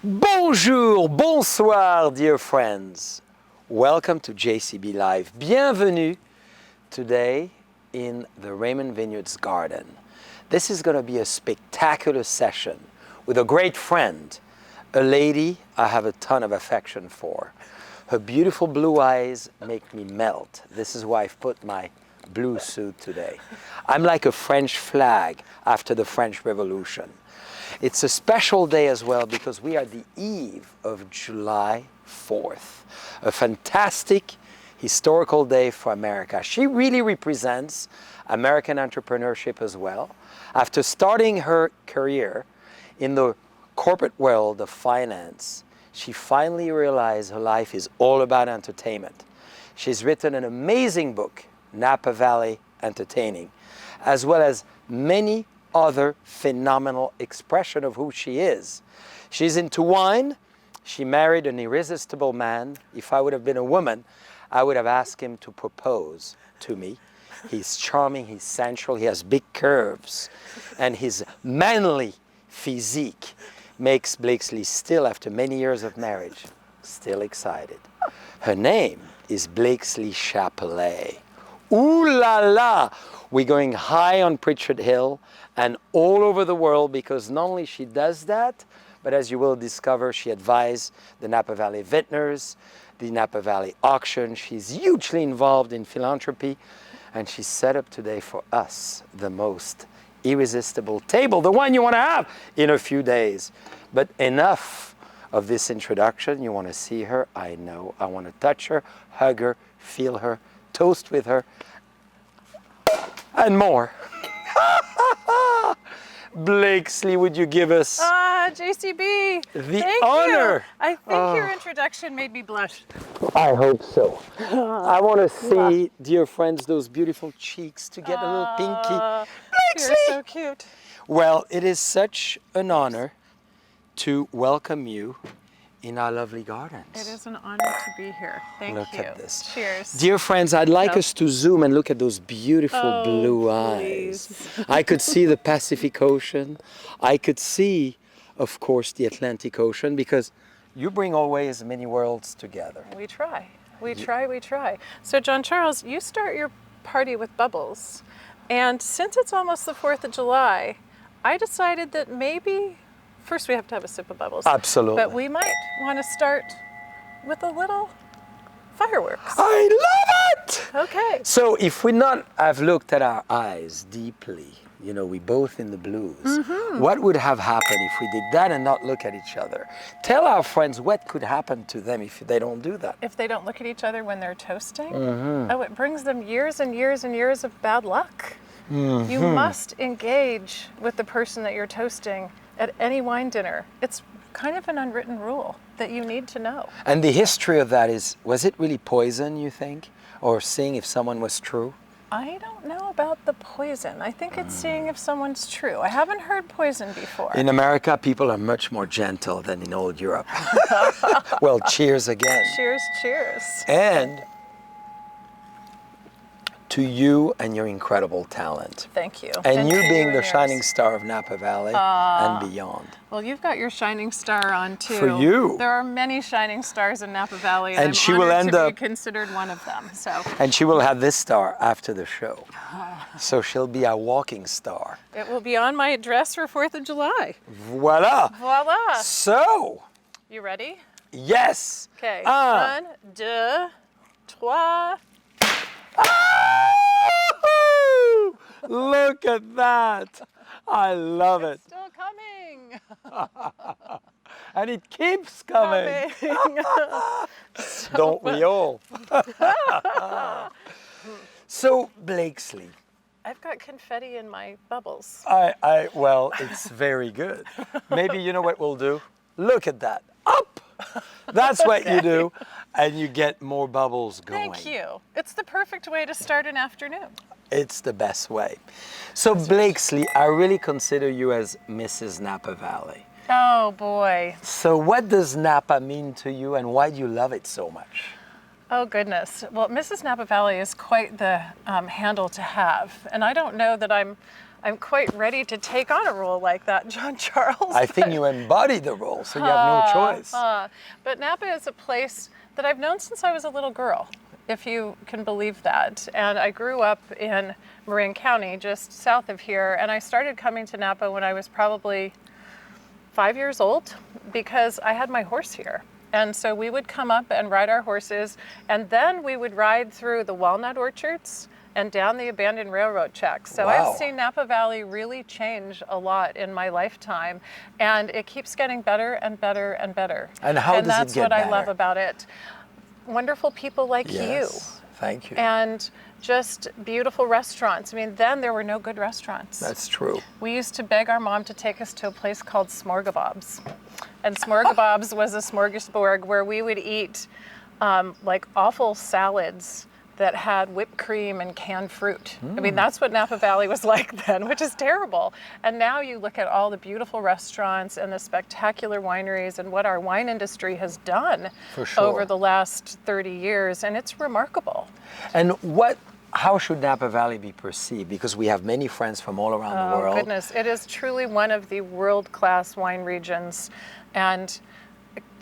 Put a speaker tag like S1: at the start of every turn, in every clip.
S1: Bonjour, bonsoir, dear friends. Welcome to JCB Live. Bienvenue today in the Raymond Vineyards Garden. This is going to be a spectacular session with a great friend, a lady I have a ton of affection for. Her beautiful blue eyes make me melt. This is why I've put my blue suit today. I'm like a French flag after the French Revolution. It's a special day as well because we are the eve of July 4th, a fantastic historical day for America. She really represents American entrepreneurship as well. After starting her career in the corporate world of finance, she finally realized her life is all about entertainment. She's written an amazing book, Napa Valley Entertaining, as well as many other phenomenal expression of who she is. She's into wine. She married an irresistible man. If I would have been a woman, I would have asked him to propose to me. He's charming, he's sensual, he has big curves, and his manly physique makes Blakesley still, after many years of marriage, still excited. Her name is Blakesley Chappellet. Ooh la la! We're going high on Pritchard Hill and all over the world because not only she does that, but as you will discover, she advised the Napa Valley vintners, the Napa Valley auction. She's hugely involved in philanthropy, and she set up today for us the most irresistible table, the one you want to have in a few days. But enough of this introduction. You want to see her? I know. I want to touch her, hug her, feel her, toast with her, and more. Blakesley, would you give us
S2: JCB,
S1: the
S2: thank
S1: honor?
S2: You. I think your introduction made me blush.
S1: I hope so. I want to see, dear friends, those beautiful cheeks to get a little pinky. Blakesley!
S2: You're so cute.
S1: Well, it is such an honor to welcome you in our lovely gardens.
S2: It is an honor to be here. Thank you.
S1: Look at this.
S2: Cheers.
S1: Dear friends, I'd like us to zoom and look at those beautiful blue
S2: please.
S1: eyes. I could see the Pacific Ocean. I could see, of course, the Atlantic Ocean because you bring always many worlds together.
S2: We try. We try. So, John Charles, you start your party with bubbles. And since it's almost the 4th of July, I decided that maybe first we have to have a sip of bubbles.
S1: Absolutely.
S2: But we might want to start with a little fireworks.
S1: I love it!
S2: Okay.
S1: So if we not have looked at our eyes deeply, you know, we both in the blues, what would have happened if we did that and not look at each other? Tell our friends what could happen to them if they don't do that.
S2: If they don't look at each other when they're toasting, oh, it brings them years and years and years of bad luck. You must engage with the person that you're toasting at any wine dinner. It's kind of an unwritten rule that you need to know.
S1: And the history of that is, was it really poison, you think? Or seeing if someone was true?
S2: I don't know about the poison. I think it's seeing if someone's true. I haven't heard poison before.
S1: In America, people are much more gentle than in old Europe. Well, cheers again.
S2: Cheers, cheers.
S1: And to you and your incredible talent.
S2: Thank you.
S1: And you
S2: to
S1: being
S2: and
S1: the
S2: yours.
S1: shining star of Napa Valley and beyond.
S2: Well, you've got your shining star on too.
S1: For you.
S2: There are many shining stars in Napa Valley, and I'm
S1: she
S2: honored
S1: will end
S2: to
S1: up
S2: be considered one of them. So
S1: And she will have this star after the show. So she'll be a walking star.
S2: it will be on my dress for 4th of July.
S1: Voila!
S2: Voila.
S1: So,
S2: You ready?
S1: yes!
S2: Okay.
S1: Un.
S2: 1, 2, 3.
S1: Oh! Look at that! I love it.
S2: Still coming.
S1: And it keeps coming. Don't we all? So, Blakesley,
S2: I've got confetti in my bubbles.
S1: well, it's very good. Maybe you know what we'll do? Look at that. Up! That's what you do. And you get more bubbles going.
S2: Thank you. It's the perfect way to start an afternoon.
S1: It's the best way. So Blakesley, I really consider you as Mrs. Napa Valley.
S2: Oh boy.
S1: So what does Napa mean to you and why do you love it so much?
S2: Oh goodness. Well, Mrs. Napa Valley is quite the handle to have. And I don't know that I'm I'm quite ready to take on a role like that, John Charles.
S1: I think you embody the role, so you have no choice.
S2: But Napa is a place that I've known since I was a little girl, if you can believe that. And I grew up in Marin County, just south of here, and I started coming to Napa when I was probably 5 years old because I had my horse here. And so we would come up and ride our horses, and then we would ride through the walnut orchards and down the abandoned railroad tracks. So
S1: Wow.
S2: I've seen Napa Valley really change a lot in my lifetime, and it keeps getting better and better and better.
S1: And how does it get
S2: that's what
S1: better?
S2: I love about it. Wonderful people like you.
S1: Yes, thank you.
S2: And just beautiful restaurants. I mean, then there were no good restaurants.
S1: That's true.
S2: We used to beg our mom to take us to a place called Smorgasbobs. And Smorgasbobs was a smorgasbord where we would eat like awful salads that had whipped cream and canned fruit. I mean, that's what Napa Valley was like then, which is terrible. And now you look at all the beautiful restaurants and the spectacular wineries and what our wine industry has done
S1: For sure.
S2: over the last 30 years, and it's remarkable.
S1: And how should Napa Valley be perceived? Because we have many friends from all around the world.
S2: Oh, goodness. It is truly one of the world-class wine regions, and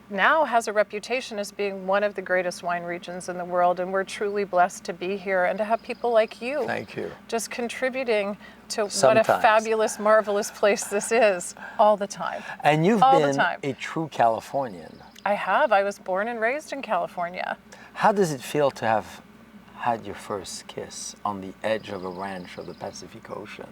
S2: now has a reputation as being one of the greatest wine regions in the world, and we're truly blessed to be here and to have people like you.
S1: Thank you.
S2: Just contributing to
S1: Sometimes.
S2: what a fabulous, marvelous place this is all the time.
S1: And you've
S2: all the
S1: been
S2: time.
S1: a true Californian.
S2: I have. I was born and raised in California.
S1: How does it feel to have had your first kiss on the edge of a ranch of the Pacific Ocean?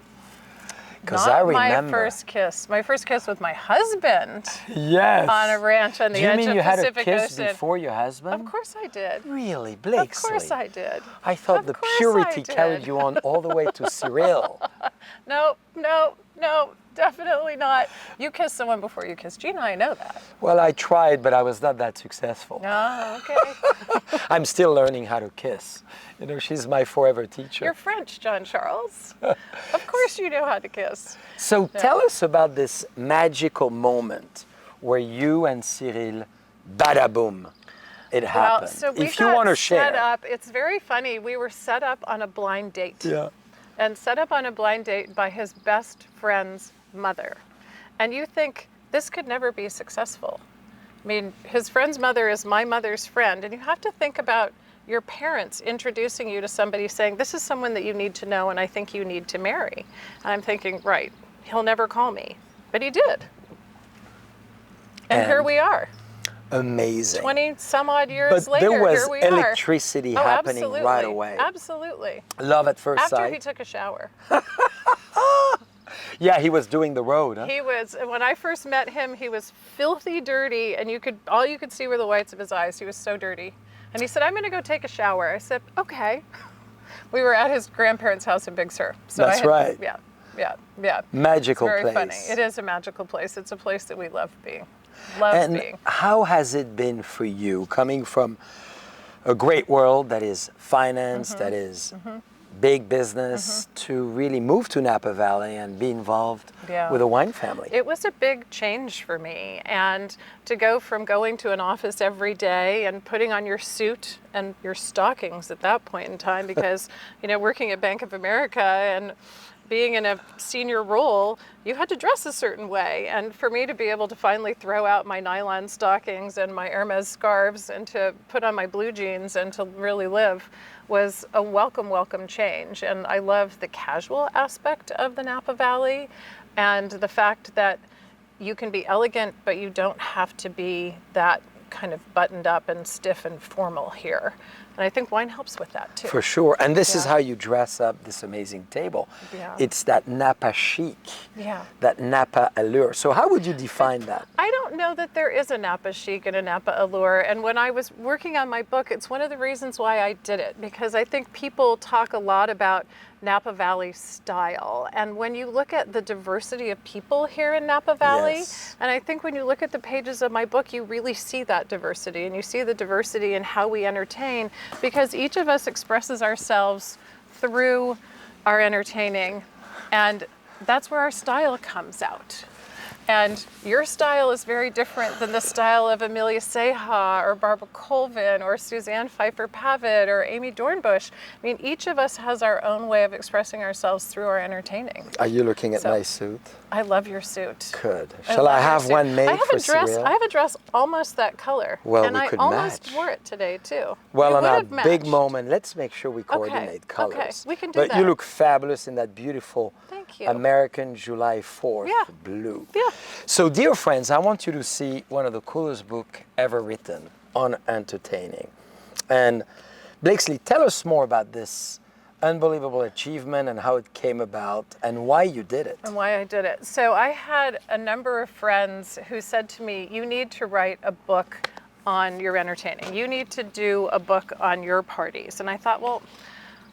S1: Because I remember.
S2: My first kiss. My first kiss with my husband.
S1: Yes.
S2: On a ranch on the
S1: Do you
S2: edge
S1: mean
S2: of
S1: you had
S2: Pacific
S1: a kiss
S2: Ocean.
S1: before your husband?
S2: Of course I did.
S1: Really, Blakesley?
S2: Of course I did.
S1: I thought
S2: Of
S1: the
S2: course
S1: purity
S2: I did.
S1: carried you on all the way to Cyril.
S2: No, definitely not. You kissed someone before you kissed Gina, I know that.
S1: Well, I tried, but I was not that successful.
S2: Oh, okay.
S1: I'm still learning how to kiss. You know, she's my forever teacher.
S2: You're French, John Charles. Of course you know how to kiss.
S1: So tell us about this magical moment where you and Cyril, bada boom, it happened.
S2: So we
S1: if you want to share.
S2: set up, it's very funny. We were set up on a blind date.
S1: Yeah.
S2: And set up on a blind date by his best friend's mother. And you think, this could never be successful. I mean, his friend's mother is my mother's friend, and you have to think about your parents introducing you to somebody saying, this is someone that you need to know and I think you need to marry. And I'm thinking, right, he'll never call me. But he did. And here we are.
S1: Amazing.
S2: 20 some odd years
S1: But
S2: later,
S1: there was
S2: here we are.
S1: electricity happening
S2: absolutely.
S1: right away.
S2: Absolutely.
S1: Love at first
S2: After
S1: sight.
S2: he took a shower.
S1: Yeah, he was doing the road, huh?
S2: He was, when I first met him, he was filthy dirty, and all you could see were the whites of his eyes. He was so dirty. And he said, I'm going to go take a shower. I said, okay. We were at his grandparents' house in Big Sur. So
S1: That's right.
S2: Yeah.
S1: Magical
S2: it's very
S1: place.
S2: funny. It is a magical place. It's a place that we love being.
S1: And how has it been for you coming from a great world that is finance, that is big business, to really move to Napa Valley and be involved with a wine family?
S2: It was a big change for me, and to go from going to an office every day and putting on your suit and your stockings at that point in time, because working at Bank of America and being in a senior role, you had to dress a certain way. And for me to be able to finally throw out my nylon stockings and my Hermes scarves and to put on my blue jeans and to really live was a welcome change. And I love the casual aspect of the Napa Valley and the fact that you can be elegant, but you don't have to be that kind of buttoned up and stiff and formal here. And I think wine helps with that too.
S1: For sure. And this is how you dress up this amazing table.
S2: Yeah.
S1: It's that Napa chic, that Napa allure. So how would you define that?
S2: I don't know that there is a Napa chic and a Napa allure. And when I was working on my book, it's one of the reasons why I did it, because I think people talk a lot about Napa Valley style. And when you look at the diversity of people here in Napa Valley, and I think when you look at the pages of my book, you really see that diversity, and you see the diversity in how we entertain, because each of us expresses ourselves through our entertaining, and that's where our style comes out. And your style is very different than the style of Amelia Seha or Barbara Colvin or Suzanne Pfeiffer-Pavitt or Amy Dornbush. I mean, each of us has our own way of expressing ourselves through our entertaining.
S1: Are you looking at my suit?
S2: I love your suit.
S1: Good. Shall I have one made for Cyril?
S2: I have a dress almost that color.
S1: Well,
S2: and
S1: we could
S2: I almost
S1: match.
S2: wore it today too.
S1: Well, on our
S2: matched.
S1: big moment, let's make sure we coordinate colors.
S2: Okay, we can do
S1: but
S2: that.
S1: you look fabulous in that beautiful
S2: Thank you.
S1: American July 4th blue.
S2: Yeah.
S1: So, dear friends, I want you to see one of the coolest books ever written on entertaining. And Blakesley, tell us more about this unbelievable achievement and how it came about and why you did it.
S2: And why I did it. So I had a number of friends who said to me, you need to write a book on your entertaining. You need to do a book on your parties. And I thought, well,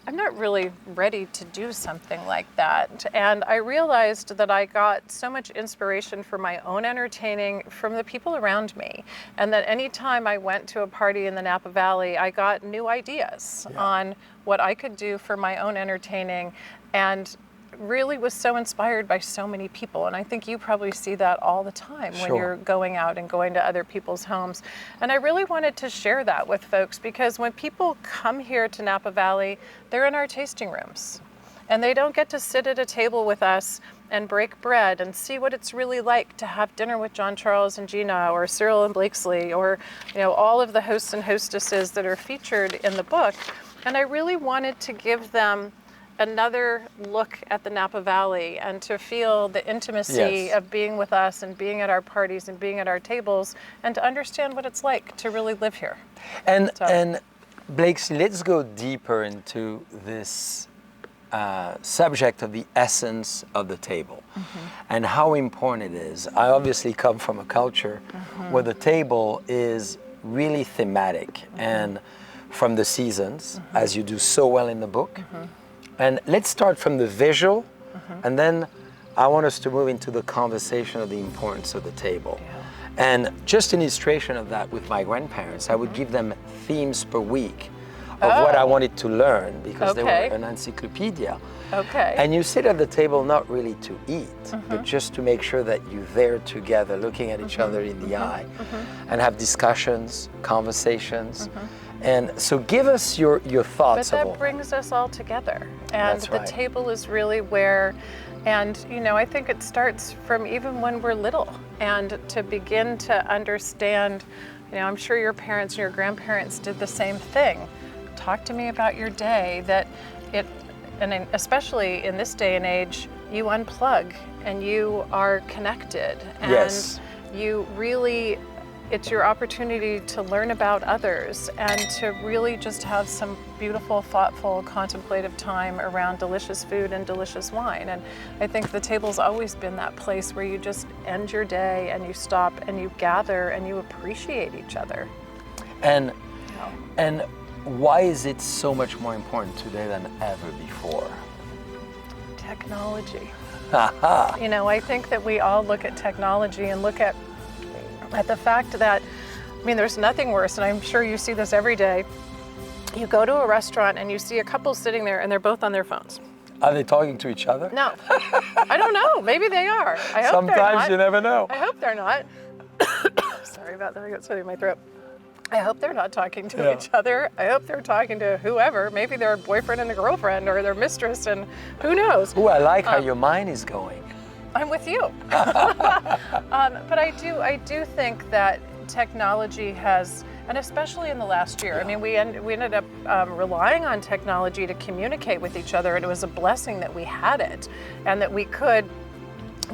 S2: I'm not really ready to do something like that. And I realized that I got so much inspiration for my own entertaining from the people around me. And that anytime I went to a party in the Napa Valley, I got new ideas on what I could do for my own entertaining, and really was so inspired by so many people. And I think you probably see that all the time when you're going out and going to other people's homes. And I really wanted to share that with folks, because when people come here to Napa Valley, they're in our tasting rooms. And they don't get to sit at a table with us and break bread and see what it's really like to have dinner with John Charles and Gina, or Cyril and Blakesley, or all of the hosts and hostesses that are featured in the book. And I really wanted to give them another look at the Napa Valley and to feel the intimacy of being with us and being at our parties and being at our tables, and to understand what it's like to really live here.
S1: And Blakesley, let's go deeper into this subject of the essence of the table and how important it is. I obviously come from a culture where the table is really thematic and from the seasons, as you do so well in the book. And let's start from the visual, and then I want us to move into the conversation of the importance of the table. And just an illustration of that with my grandparents, I would give them themes per week of what I wanted to learn, because they were an encyclopedia. And you sit at the table not really to eat, but just to make sure that you're there together, looking at each other in the eye, and have discussions, conversations. And so give us your thoughts.
S2: But that brings us all together. And the table is really where, and I think it starts from even when we're little, and to begin to understand, I'm sure your parents and your grandparents did the same thing. Talk to me about your day, and especially in this day and age, you unplug and you are connected. And you really, it's your opportunity to learn about others and to really just have some beautiful, thoughtful, contemplative time around delicious food and delicious wine. And I think the table's always been that place where you just end your day and you stop and you gather and you appreciate each other. And why is it so much more important today than ever before? Technology. I think that we all look at technology and look at the fact that, there's nothing worse, and I'm sure you see this every day. You go to a restaurant and you see a couple sitting there and they're both on their phones.
S1: Are they talking to each other?
S2: No. I don't know. Maybe they are. I hope
S1: Sometimes
S2: they're not.
S1: You never know.
S2: I hope they're not. Sorry about that. I got something in my throat. I hope they're not talking to each other. I hope they're talking to whoever. Maybe their boyfriend and a girlfriend, or their mistress, and who knows.
S1: Ooh, I like how your mind is going.
S2: I'm with you. But I do think that technology has, and especially in the last year, we ended up relying on technology to communicate with each other, and it was a blessing that we had it, and that we could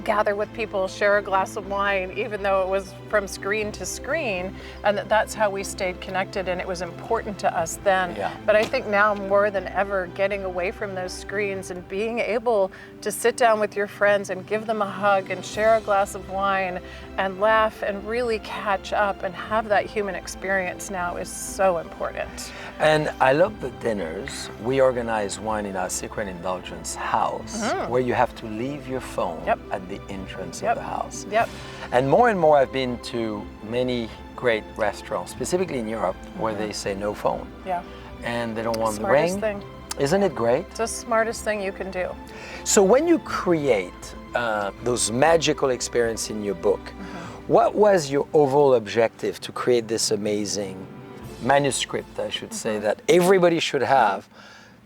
S2: gather with people, share a glass of wine, even though it was from screen to screen, and that's how we stayed connected, and it was important to us then. But I think now more than ever, getting away from those screens and being able to sit down with your friends and give them a hug and share a glass of wine and laugh and really catch up and have that human experience now is so important.
S1: And I love the dinners. We organize one in our Secret Indulgence house, where you have to leave your phone at the entrance of the house. And more I've been to many great restaurants, specifically in Europe, where they say no phone. And they don't want the ring.
S2: Thing.
S1: Isn't it great?
S2: It's the smartest thing you can do.
S1: So when you create those magical experiences in your book, what was your overall objective to create this amazing manuscript, I should say, that everybody should have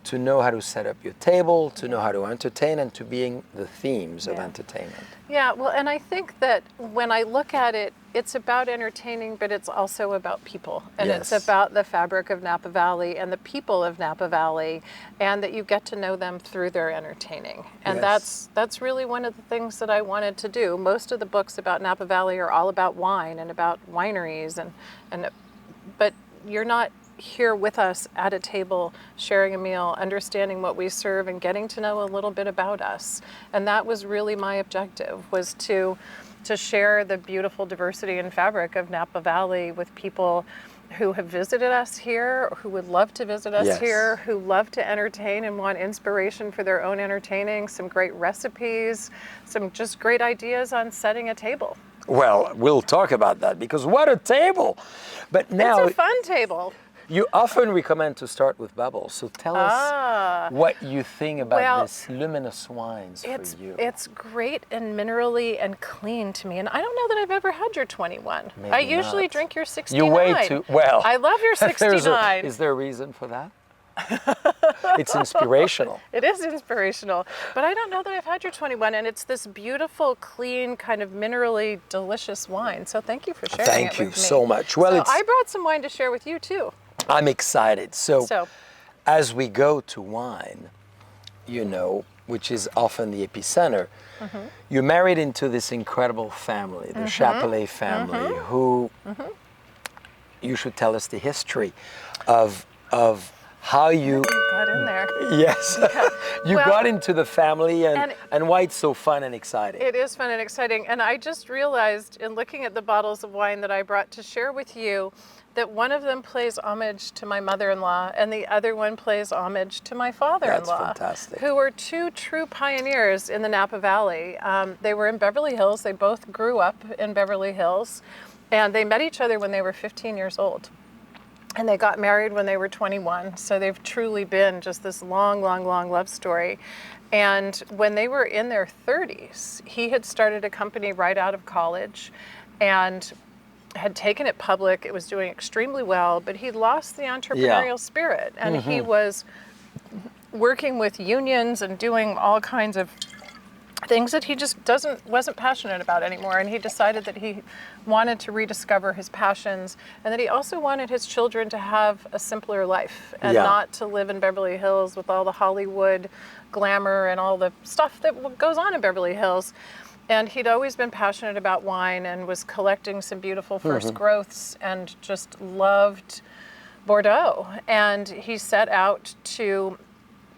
S1: to know how to set up your table, to know how to entertain, and to being the themes of entertainment?
S2: Yeah, well, and I think that when I look at it, it's about entertaining, but it's also about people. And it's about the fabric of Napa Valley and the people of Napa Valley, and that you get to know them through their entertaining. And that's really one of the things that I wanted to do. Most of the books about Napa Valley are all about wine and about wineries, but you're not here with us at a table, sharing a meal, understanding what we serve, and getting to know a little bit about us. And that was really my objective, was to share the beautiful diversity and fabric of Napa Valley with people who have visited us here, who would love to visit us here, who love to entertain and want inspiration for their own entertaining, some great recipes, some just great ideas on setting a table.
S1: Well, we'll talk about that, because what a table! But now,
S2: it's a fun table.
S1: You often recommend to start with bubbles, so tell us what you think about this luminous wines for you.
S2: It's great and minerally and clean to me, and I don't know that I've ever had your 21.
S1: Maybe
S2: I usually
S1: not.
S2: drink your 69.
S1: You way too well.
S2: I love your 69.
S1: Is there a reason for that? It's inspirational.
S2: It is inspirational, but I don't know that I've had your 21, and it's this beautiful, clean, kind of minerally delicious wine. So thank you for sharing it with me.
S1: Thank you so much. Well,
S2: I brought some wine to share with you too.
S1: I'm excited. So as we go to wine, you know, which is often the epicenter, you're married into this incredible family, the Chapellet family, who you should tell us the history of how you
S2: got in there.
S1: Yes. You got into the family and why it's so fun and exciting.
S2: It is fun and exciting. And I just realized in looking at the bottles of wine that I brought to share with you that one of them plays homage to my mother-in-law and the other one plays homage to my father-in-law.
S1: That's fantastic.
S2: Who were two true pioneers in the Napa Valley. They were in Beverly Hills. They both grew up in Beverly Hills, and they met each other when they were 15 years old. And they got married when they were 21. So they've truly been just this long, long, long love story. And when they were in their 30s, he had started a company right out of college and had taken it public. It was doing extremely well, but he lost the entrepreneurial spirit. And he was working with unions and doing all kinds of things that he just wasn't passionate about anymore. And he decided that he wanted to rediscover his passions, and that he also wanted his children to have a simpler life and not to live in Beverly Hills with all the Hollywood glamour and all the stuff that goes on in Beverly Hills. And he'd always been passionate about wine and was collecting some beautiful first growths and just loved Bordeaux. And he set out to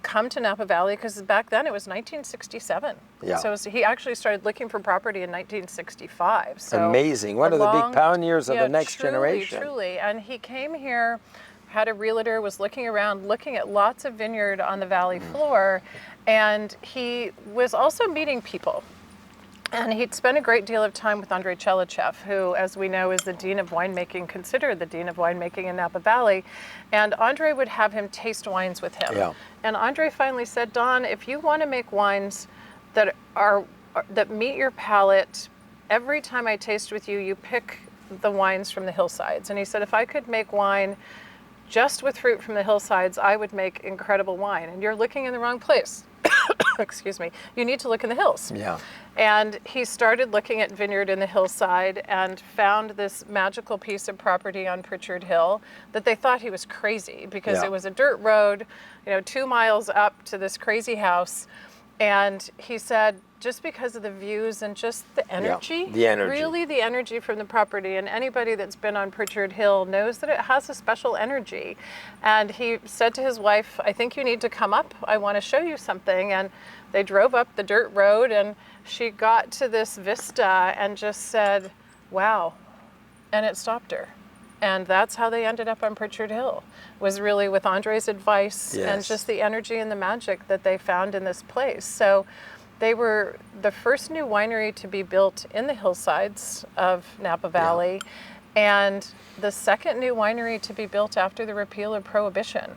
S2: come to Napa Valley because back then it was 1967. Yeah. So he actually started looking for property in 1965. So
S1: amazing. One of the big pioneers of the next generation.
S2: Truly. And he came here, had a realtor, was looking around, looking at lots of vineyard on the valley floor. And he was also meeting people. And he'd spent a great deal of time with Andrei Chelichev, who, as we know, is the dean of winemaking, considered the dean of winemaking in Napa Valley. And Andrei would have him taste wines with him. Yeah. And Andrei finally said, Don, if you want to make wines that meet your palate, every time I taste with you, you pick the wines from the hillsides. And he said, if I could make wine just with fruit from the hillsides, I would make incredible wine. And you're looking in the wrong place. Excuse me. You need to look in the hills. Yeah. And he started looking at vineyard in the hillside and found this magical piece of property on Pritchard Hill that they thought he was crazy because it was a dirt road, 2 miles up to this crazy house. And he said, just because of the views and just the energy, really the energy from the property, and anybody that's been on Pritchard Hill knows that it has a special energy. And he said to his wife, I think you need to come up. I want to show you something. And they drove up the dirt road, and she got to this vista and just said, wow. And it stopped her. And that's how they ended up on Pritchard Hill, was really with Andrei's advice and just the energy and the magic that they found in this place. So they were the first new winery to be built in the hillsides of Napa Valley. and the second new winery to be built after the repeal of Prohibition.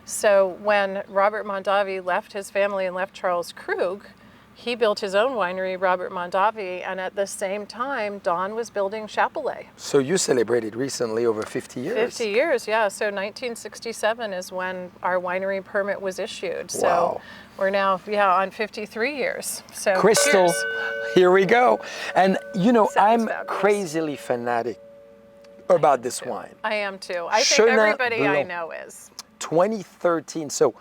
S2: So when Robert Mondavi left his family and left Charles Krug, he built his own winery, Robert Mondavi, and at the same time, Don was building Chapelle.
S1: So you celebrated recently over 50 years.
S2: 50 years, yeah. So 1967 is when our winery permit was issued. So
S1: Wow.
S2: we're now, on 53 years. So
S1: Crystal,
S2: cheers.
S1: here we go. And you know,
S2: Sounds
S1: I'm
S2: fabulous.
S1: crazily fanatic about this wine.
S2: I am too. I think
S1: Chenin
S2: everybody I
S1: Blanc.
S2: know is.
S1: 2013. So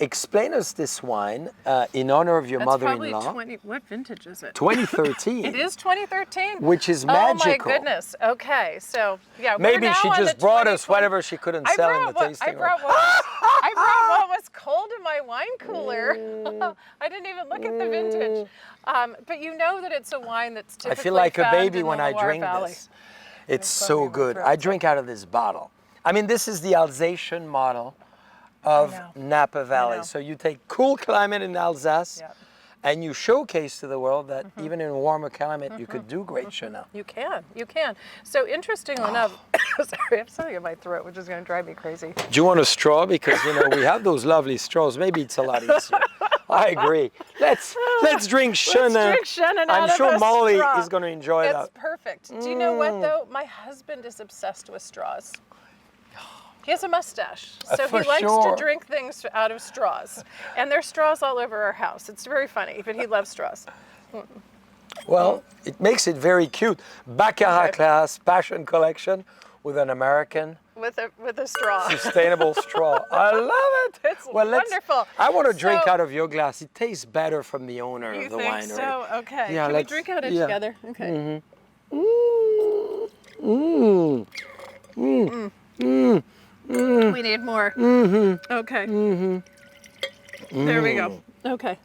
S1: explain us this wine in honor of your
S2: That's probably
S1: mother-in-law.
S2: what vintage is it?
S1: 2013.
S2: It is 2013?
S1: Which is
S2: Oh my
S1: magical.
S2: goodness. Okay, so yeah, we're
S1: Maybe
S2: now
S1: she
S2: on
S1: just
S2: the
S1: brought us
S2: 2020
S1: whatever she couldn't sell in the tasting room.
S2: I brought what was cold in my wine cooler. I didn't even look at the vintage. But you know that it's a wine that's
S1: I
S2: typically
S1: feel like a
S2: found
S1: baby
S2: in
S1: when
S2: the
S1: I
S2: Loire
S1: drink
S2: Valley.
S1: this. It's
S2: so
S1: so
S2: many
S1: good.
S2: more
S1: I drink out of this bottle. I mean, this is the Alsatian model of
S2: know.
S1: Napa Valley.
S2: know.
S1: So you take cool climate in Alsace
S2: Yep.
S1: and you showcase to the world that even in warmer climate, you could do great Chenin.
S2: You can. So interestingly enough, sorry, I have something in my throat, which is going to drive me crazy.
S1: Do you want a straw? Because, you know, we have those lovely straws. Maybe it's a lot easier. I agree. Let's drink Chenin.
S2: Let's drink Chenin out
S1: I'm
S2: of
S1: sure
S2: a
S1: Molly
S2: straw.
S1: is going to enjoy
S2: It's
S1: that.
S2: perfect. Do you know what though? My husband is obsessed with straws. He has a mustache, so
S1: For
S2: he likes
S1: sure.
S2: to drink things out of straws. And there's straws all over our house. It's very funny, but he loves straws.
S1: Well, it makes it very cute. Baccarat
S2: Okay.
S1: class, passion collection with an American
S2: With a straw.
S1: sustainable straw. I love it.
S2: It's
S1: let's-
S2: wonderful.
S1: I want to drink
S2: So-
S1: out of your glass. It tastes better from the owner
S2: You
S1: of the
S2: think
S1: winery.
S2: so? Okay.
S1: Yeah,
S2: Can we
S1: let's-
S2: drink out it
S1: yeah.
S2: together? Okay. We need more. Okay. There we go. Okay.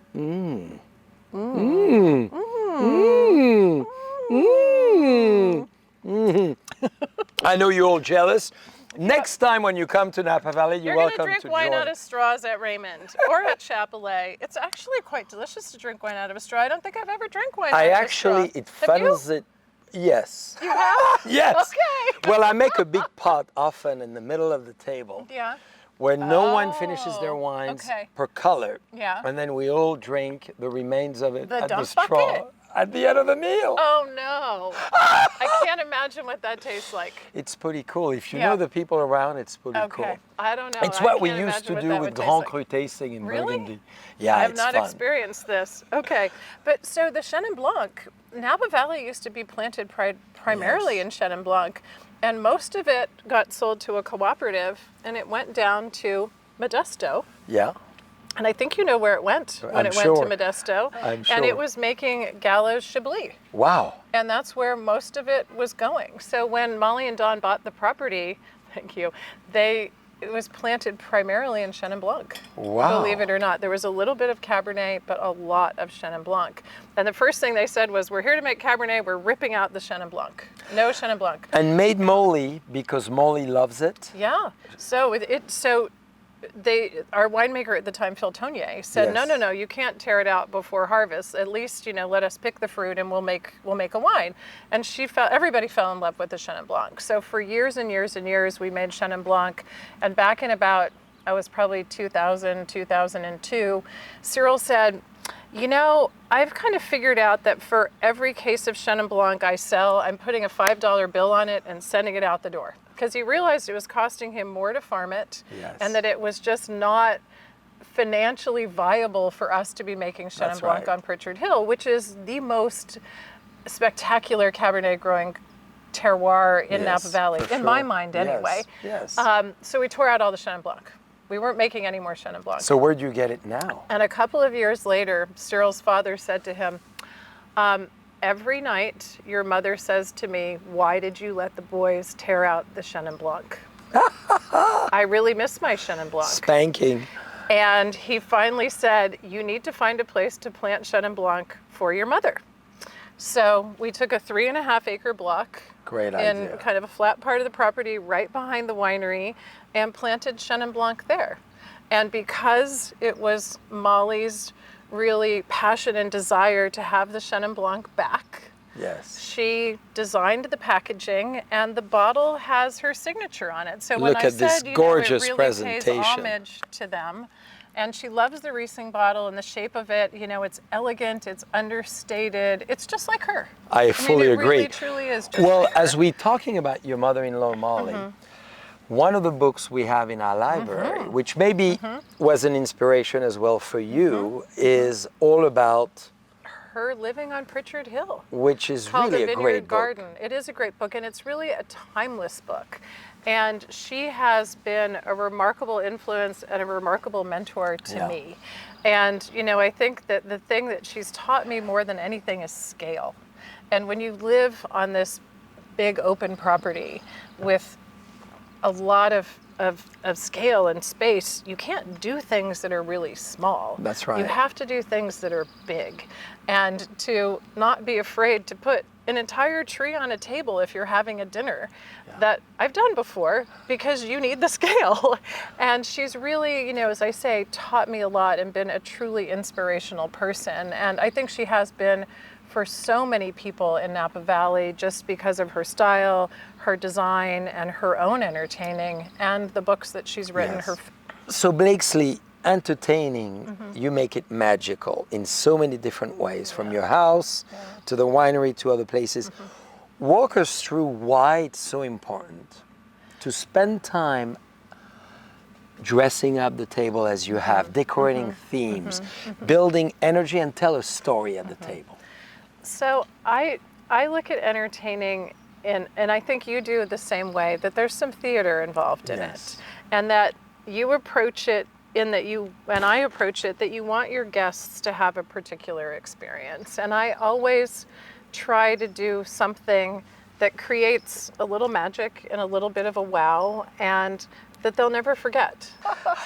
S1: I know you're all jealous. Next time when you come to Napa Valley, you're
S2: You're going to
S1: welcome
S2: drink
S1: to
S2: wine
S1: join.
S2: out of straws at Raymond or at Chapelle. It's actually quite delicious to drink wine out of a straw. I don't think I've ever drank wine
S1: I
S2: out
S1: actually,
S2: of a straw.
S1: it
S2: Have you?
S1: funnels it. Yes.
S2: You have?
S1: Yes.
S2: Okay.
S1: Well, I make a big pot often in the middle of the table
S2: Yeah.
S1: where no one finishes their
S2: Oh,
S1: wines
S2: okay.
S1: per color.
S2: Yeah.
S1: And then we all drink the remains of it
S2: The
S1: at the
S2: dump
S1: straw
S2: bucket?
S1: at the end of the meal.
S2: Oh no. I can't imagine what that tastes like.
S1: It's pretty cool. If you
S2: Yeah.
S1: know the people around, it's pretty
S2: Okay.
S1: cool.
S2: I don't know.
S1: It's
S2: I
S1: what we
S2: can't
S1: used
S2: imagine
S1: to
S2: what
S1: do
S2: that
S1: with
S2: would taste
S1: Grand
S2: like.
S1: Cru tasting in
S2: Really?
S1: Burgundy. Yeah,
S2: I have
S1: it's
S2: not
S1: fun.
S2: experienced this. Okay. But so the Chenin Blanc, Napa Valley used to be planted primarily in Chenin Blanc, and most of it got sold to a cooperative, and it went down to Modesto.
S1: Yeah.
S2: And I think you know where it went when
S1: I'm
S2: it
S1: sure.
S2: went to Modesto.
S1: I'm
S2: And
S1: sure.
S2: it was making Gallows Chablis.
S1: Wow.
S2: And that's where most of it was going. So when Molly and Don bought the property, thank you, it was planted primarily in Chenin Blanc.
S1: Wow.
S2: Believe it or not. There was a little bit of Cabernet, but a lot of Chenin Blanc. And the first thing they said was, we're here to make Cabernet, we're ripping out the Chenin Blanc. No Chenin Blanc.
S1: And made Molly because Molly loves it.
S2: Yeah. So our winemaker at the time, Phil Tonier, said,
S1: Yes.
S2: no, you can't tear it out before harvest. At least, let us pick the fruit and we'll make a wine. And everybody fell in love with the Chenin Blanc. So for years and years and years, we made Chenin Blanc. And back in about, I was probably 2000, 2002, Cyril said, I've kind of figured out that for every case of Chenin Blanc I sell, I'm putting a $5 bill on it and sending it out the door. Because he realized it was costing him more to farm it,
S1: Yes.
S2: and that it was just not financially viable for us to be making Chenin
S1: That's
S2: Blanc
S1: right.
S2: on Pritchard Hill, which is the most spectacular Cabernet growing terroir in
S1: Yes,
S2: Napa Valley,
S1: for
S2: in my
S1: sure.
S2: mind
S1: Yes,
S2: anyway.
S1: yes.
S2: So we tore out all the Chenin Blanc. We weren't making any more Chenin Blanc.
S1: So where do you get it now?
S2: And a couple of years later, Cyril's father said to him, every night your mother says to me, why did you let the boys tear out the Chenin Blanc? I really miss my Chenin Blanc.
S1: Spanking.
S2: And he finally said, you need to find a place to plant Chenin Blanc for your mother. So we took a 3.5 acre block
S1: Great
S2: in
S1: idea.
S2: kind of a flat part of the property right behind the winery and planted Chenin Blanc there. And because it was Molly's really passion and desire to have the Chenin Blanc back,
S1: Yes.
S2: She designed the packaging, and the bottle has her signature on it. So when
S1: Look
S2: I
S1: at this
S2: said,
S1: gorgeous
S2: it really
S1: presentation.
S2: pays homage to them, and she loves the Riesling bottle and the shape of it. It's elegant, it's understated. It's just like her.
S1: I fully
S2: it
S1: agree.
S2: Really, truly is just
S1: well,
S2: like her.
S1: as we're talking about your mother-in-law, Molly, one of the books we have in our library, which maybe was an inspiration as well for you, is all about
S2: her living on Pritchard Hill.
S1: Which is
S2: called
S1: really
S2: A
S1: a
S2: Vineyard
S1: great
S2: Garden.
S1: book.
S2: It is a great book, and it's really a timeless book. And she has been a remarkable influence and a remarkable mentor to me. And, I think that the thing that she's taught me more than anything is scale. And when you live on this big open property with a lot of scale and space, you can't do things that are really small.
S1: That's right.
S2: You have to do things that are big. And to not be afraid to put an entire tree on a table if you're having a dinner that I've done before, because you need the scale. And she's really, as I say, taught me a lot and been a truly inspirational person. And I think she has been for so many people in Napa Valley, just because of her style, her design, and her own entertaining, and the books that she's written.
S1: Yes. So Blakesley, entertaining, you make it magical in so many different ways, from your house to the winery to other places. Walk us through why it's so important to spend time dressing up the table as you have, decorating themes, building energy, and tell a story at the table.
S2: So I look at entertaining, and I think you do the same way, that there's some theater involved in it, and that you approach it and I approach it, that you want your guests to have a particular experience. And I always try to do something that creates a little magic and a little bit of a wow, and that they'll never forget.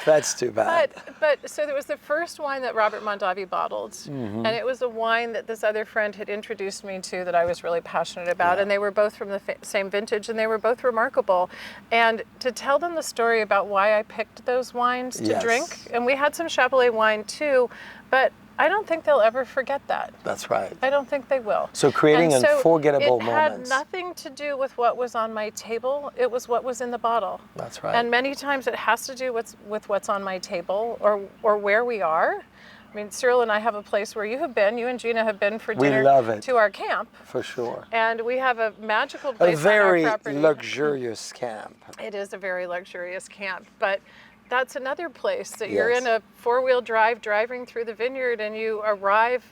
S1: That's too bad.
S2: But so there was the first wine that Robert Mondavi bottled, and it was a wine that this other friend had introduced me to that I was really passionate about, and they were both from the same vintage, and they were both remarkable. And to tell them the story about why I picked those wines to drink, and we had some Chapelle wine too, but I don't think they'll ever forget that.
S1: That's right.
S2: I don't think they will.
S1: So creating unforgettable moments.
S2: It had nothing to do with what was on my table. It was what was in the bottle.
S1: That's right.
S2: And many times it has to do with what's on my table or where we are. I mean, Cyril and I have a place where you and Gina have been for dinner.
S1: We love it.
S2: To our camp.
S1: For sure.
S2: And we have a magical place
S1: on our property. A very luxurious camp.
S2: It is a very luxurious camp, but that's another place that you're in a four-wheel drive driving through the vineyard, and you arrive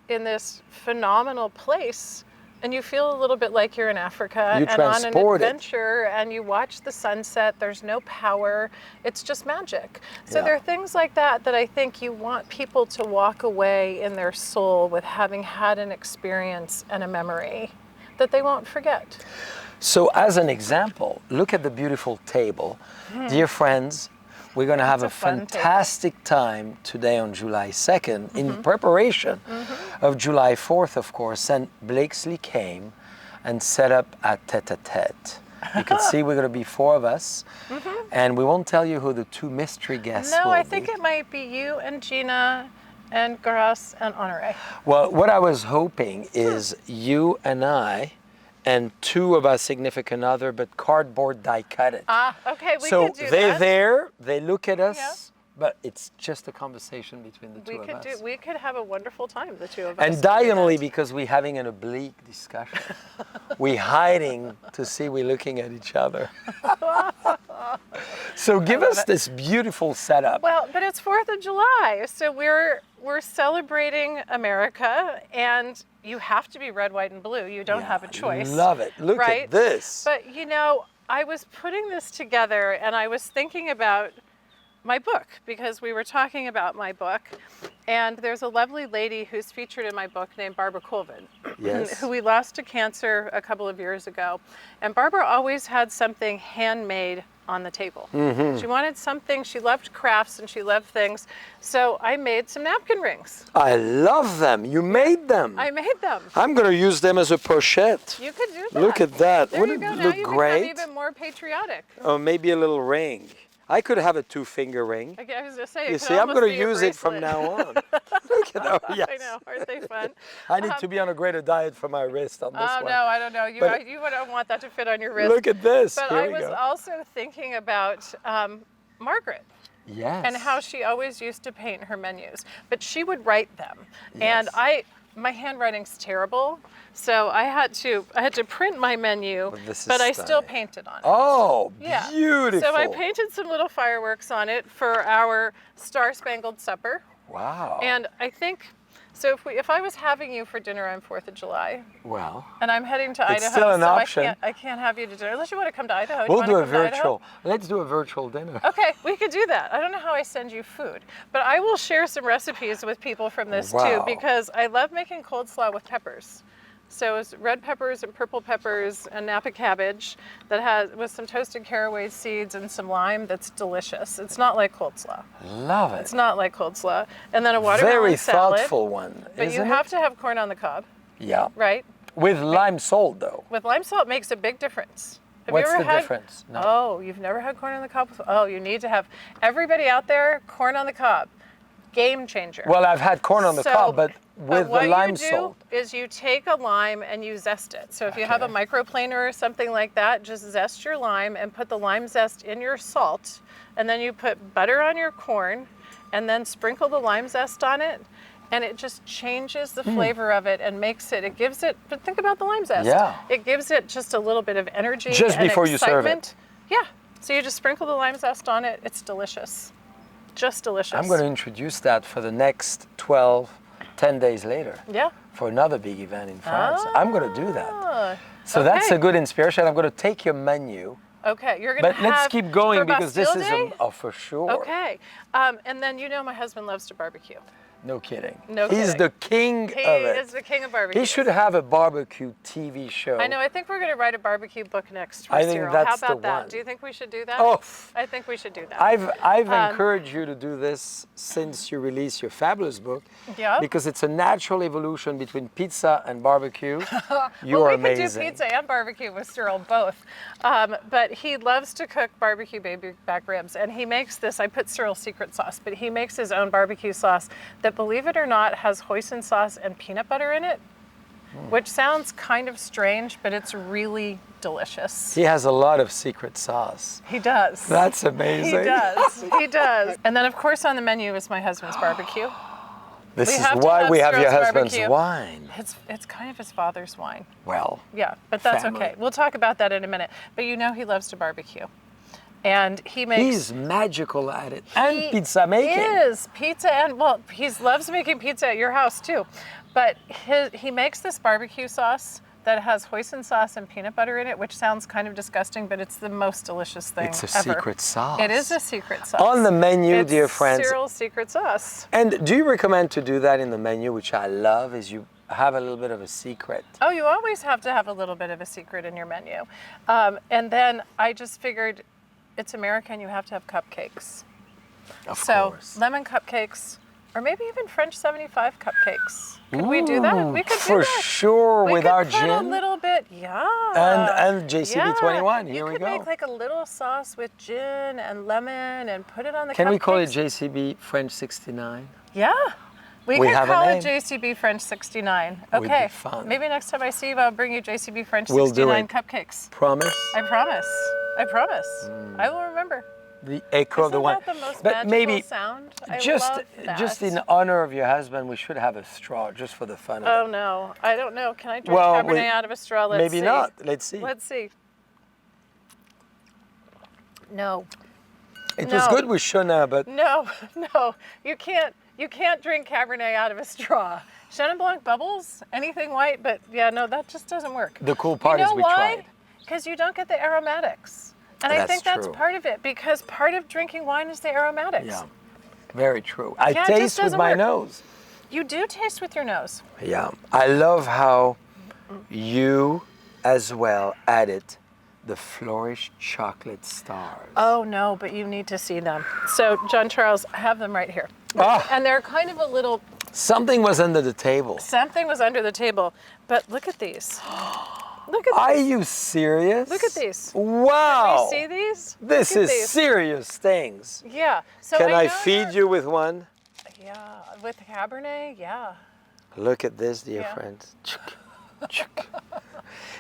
S2: in this phenomenal place, and you feel a little bit like you're in Africa and on an adventure, and you watch the sunset. There's no power. It's just magic. So there are things like that I think you want people to walk away in their soul with having had an experience and a memory that they won't forget.
S1: So as an example, look at the beautiful table. Dear friends, we're going to have a fantastic time today on July 2nd in preparation of July 4th, of course. And Blakesley came and set up a tete-a-tete. You can see we're going to be four of us. And we won't tell you who the two mystery guests will be.
S2: No, I think it might be you and Gina and Grace and Honoré.
S1: Well, what I was hoping is you and I and two of our significant other, but cardboard die cut it.
S2: Okay, we
S1: so
S2: could do that.
S1: So they're there, they look at us, but it's just a conversation between the two of us.
S2: We could have a wonderful time, the two of us.
S1: And diagonally, because we're having an oblique discussion. We're hiding to see we're looking at each other. So give us this beautiful setup.
S2: Well, but it's 4th of July, so we're celebrating America, and you have to be red, white, and blue. You don't have a choice.
S1: Love it. Look at this.
S2: But I was putting this together, and I was thinking about my book, because we were talking about my book, and there's a lovely lady who's featured in my book named Barbara Colvin, who we lost to cancer a couple of years ago. And Barbara always had something handmade on the table. She wanted something, she loved crafts and she loved things. So I made some napkin rings.
S1: I love them. You made them.
S2: I made them.
S1: I'm going to use them as a pochette.
S2: You could do that.
S1: Look at that.
S2: There
S1: Wouldn't
S2: you go.
S1: it
S2: Now
S1: look
S2: you
S1: great?
S2: become even more patriotic.
S1: Oh, maybe a little ring. I could have a 2-finger ring.
S2: Okay, I was going to say,
S1: You see, I'm going to use it from now on. Look at that. Yes.
S2: I know, aren't they fun?
S1: I need to be on a greater diet for my wrist on this
S2: Oh,
S1: one.
S2: no, I don't know. You don't want that to fit on your wrist.
S1: Look at this.
S2: But
S1: Here
S2: I
S1: we
S2: was
S1: go.
S2: also thinking about Margaret.
S1: Yes.
S2: And how she always used to paint her menus. But she would write them.
S1: Yes.
S2: And my handwriting's terrible, so I had to print my menu, but I still painted on it.
S1: Oh,
S2: yeah.
S1: beautiful.
S2: So I painted some little fireworks on it for our Star-Spangled Supper.
S1: Wow.
S2: And I think, so if I was having you for dinner on 4th of July,
S1: well,
S2: and I'm heading to
S1: it's
S2: Idaho,
S1: still an
S2: so
S1: option.
S2: I can't have you to dinner, unless you want to come to Idaho.
S1: We'll do a virtual. Let's do a virtual dinner.
S2: Okay, we could do that. I don't know how I send you food, but I will share some recipes with people from this too, because I love making cold slaw with peppers. So it's red peppers and purple peppers and Napa cabbage with some toasted caraway seeds and some lime. That's delicious. It's not like cold slaw.
S1: Love it.
S2: It's not like cold slaw. And then a watermelon salad.
S1: Very thoughtful one.
S2: But you have to have corn on the cob.
S1: Yeah.
S2: Right?
S1: With lime salt, though.
S2: With lime salt makes a big difference.
S1: What's the difference?
S2: No. Oh, you've never had corn on the cob? Oh, you need to have. Everybody out there, corn on the cob. Game changer.
S1: Well, I've had corn on the cob, but with the lime salt.
S2: What you do is you take a lime and you zest it. So if you have a microplaner or something like that, just zest your lime and put the lime zest in your salt. And then you put butter on your corn and then sprinkle the lime zest on it. And it just changes the flavor of it and makes it, but think about the lime zest.
S1: Yeah.
S2: It gives it just a little bit of energy
S1: just
S2: and
S1: before
S2: excitement.
S1: You serve it.
S2: Yeah. So you just sprinkle the lime zest on it. It's delicious. Just delicious.
S1: I'm going to introduce that for the next 10 days later.
S2: Yeah.
S1: For another big event in France. I'm going to do that. So
S2: okay.
S1: that's a good inspiration. I'm going to take your menu.
S2: Okay, you're going to have.
S1: But let's keep going because this is
S2: for
S1: sure.
S2: Okay, and then my husband loves to barbecue.
S1: No kidding.
S2: No
S1: He's
S2: kidding.
S1: the king of it.
S2: He is the king of barbecue.
S1: He should have a barbecue TV show.
S2: I know. I think we're going to write a barbecue book next for
S1: I think
S2: Cyril.
S1: that's
S2: How about
S1: the
S2: that?
S1: one.
S2: Do you think we should do that?
S1: Oh,
S2: I think we should do that.
S1: I've encouraged you to do this since you released your fabulous book.
S2: Yeah.
S1: Because it's a natural evolution between pizza and barbecue. You are amazing.
S2: We could do pizza and barbecue with Cyril both. But he loves to cook barbecue baby back ribs, and he makes this. I put Cyril's secret sauce, but he makes his own barbecue sauce that, believe it or not, has hoisin sauce and peanut butter in it, which sounds kind of strange, but it's really delicious.
S1: He has a lot of secret sauce.
S2: He does.
S1: That's amazing.
S2: He does. He does. And then, of course, on the menu is my husband's barbecue.
S1: This is why we have your husband's wine.
S2: It's kind of his father's wine.
S1: Well,
S2: yeah, but that's
S1: family.
S2: okay. We'll talk about that in a minute. But he loves to barbecue. And he makes.
S1: He's magical at it. And pizza making.
S2: He is. Pizza he loves making pizza at your house too. But he makes this barbecue sauce that has hoisin sauce and peanut butter in it, which sounds kind of disgusting, but it's the most delicious thing
S1: ever. It's a secret sauce.
S2: It is a secret sauce.
S1: On the menu, dear friends.
S2: Cyril's secret sauce.
S1: And do you recommend to do that in the menu, which I love, is you have a little bit of a secret?
S2: Oh, you always have to have a little bit of a secret in your menu. And then I just figured it's American, you have to have cupcakes.
S1: Of course.
S2: Lemon cupcakes, or maybe even French 75 cupcakes. Could we do that? We could do
S1: for
S2: that.
S1: sure, with our gin.
S2: We could put a little bit,
S1: and JCB 21. Here we go.
S2: You could make like a little sauce with gin and lemon and put it on the cupcakes.
S1: Can we call it JCB French 69?
S2: Yeah. We could
S1: have
S2: call
S1: a
S2: it
S1: name.
S2: JCB French 69.
S1: Would
S2: Okay.
S1: be fun.
S2: Maybe next time I see you, I'll bring you JCB French
S1: We'll do
S2: 69
S1: it.
S2: cupcakes.
S1: Promise?
S2: I promise. I promise. I will remember.
S1: The echo of the wine.
S2: Isn't that the most
S1: but
S2: magical
S1: maybe
S2: sound? I
S1: just
S2: love that.
S1: just in honor of your husband, we should have a straw just for the fun of
S2: Oh
S1: it.
S2: no, I don't know. Can I drink
S1: Well,
S2: Cabernet out of a straw? Let's
S1: maybe
S2: see.
S1: not. Let's see.
S2: Let's see. No.
S1: It was good with Chenin, but
S2: No, you can't drink Cabernet out of a straw. Chenin Blanc bubbles, anything white, but yeah, no, that just doesn't work.
S1: the cool part is we tried.
S2: Because you don't get the aromatics. And I think that's
S1: true.
S2: part of it, because part of drinking wine is the aromatics.
S1: Yeah, very true. I
S2: Yeah, it just
S1: taste with
S2: doesn't
S1: my
S2: work.
S1: nose.
S2: You do taste with your nose.
S1: Yeah, I love how you as well added the Flourish chocolate stars.
S2: Oh no, but you need to see them. So John Charles, I have them right here.
S1: Ah.
S2: And they're kind of a little,
S1: Something was under the table.
S2: something was under the table, but look at these. Look at
S1: Are
S2: these.
S1: you serious?
S2: Look at these.
S1: Wow.
S2: Can we see these?
S1: This
S2: Look at
S1: is
S2: these.
S1: serious things.
S2: Yeah. So
S1: Can I
S2: know
S1: feed
S2: that-
S1: you with one?
S2: Yeah, with Cabernet, yeah.
S1: Look at this, dear
S2: Yeah.
S1: friends.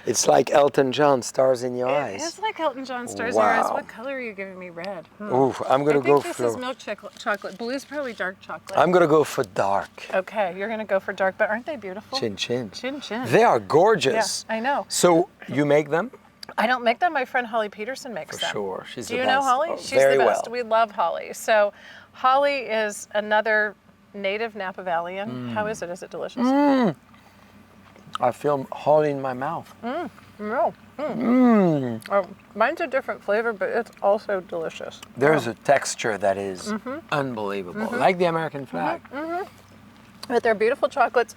S1: It's like Elton John, stars in your
S2: It
S1: eyes.
S2: is like Elton John stars in your eyes.
S1: Wow.
S2: What color are you giving me? Red.
S1: Oof, I'm gonna
S2: I
S1: go
S2: think this is
S1: for.
S2: milk chocolate. Blue's probably dark chocolate.
S1: I'm gonna go for dark.
S2: Okay, you're gonna go for dark, but aren't they beautiful?
S1: Chin chin.
S2: Chin chin.
S1: They are
S2: Yeah,
S1: gorgeous.
S2: I know.
S1: So you make them?
S2: I don't make them. My friend Holly Peterson makes
S1: For
S2: them.
S1: sure. She's
S2: Do
S1: the
S2: you
S1: best.
S2: know Holly?
S1: Oh,
S2: She's
S1: very
S2: the best.
S1: well.
S2: We love Holly. So Holly is another native Napa Valleyan. How is it? Is it delicious?
S1: I feel holly in my mouth.
S2: No. Mine's a different flavor, but it's also delicious.
S1: There's a texture that is unbelievable, like the American flag.
S2: But they're beautiful chocolates.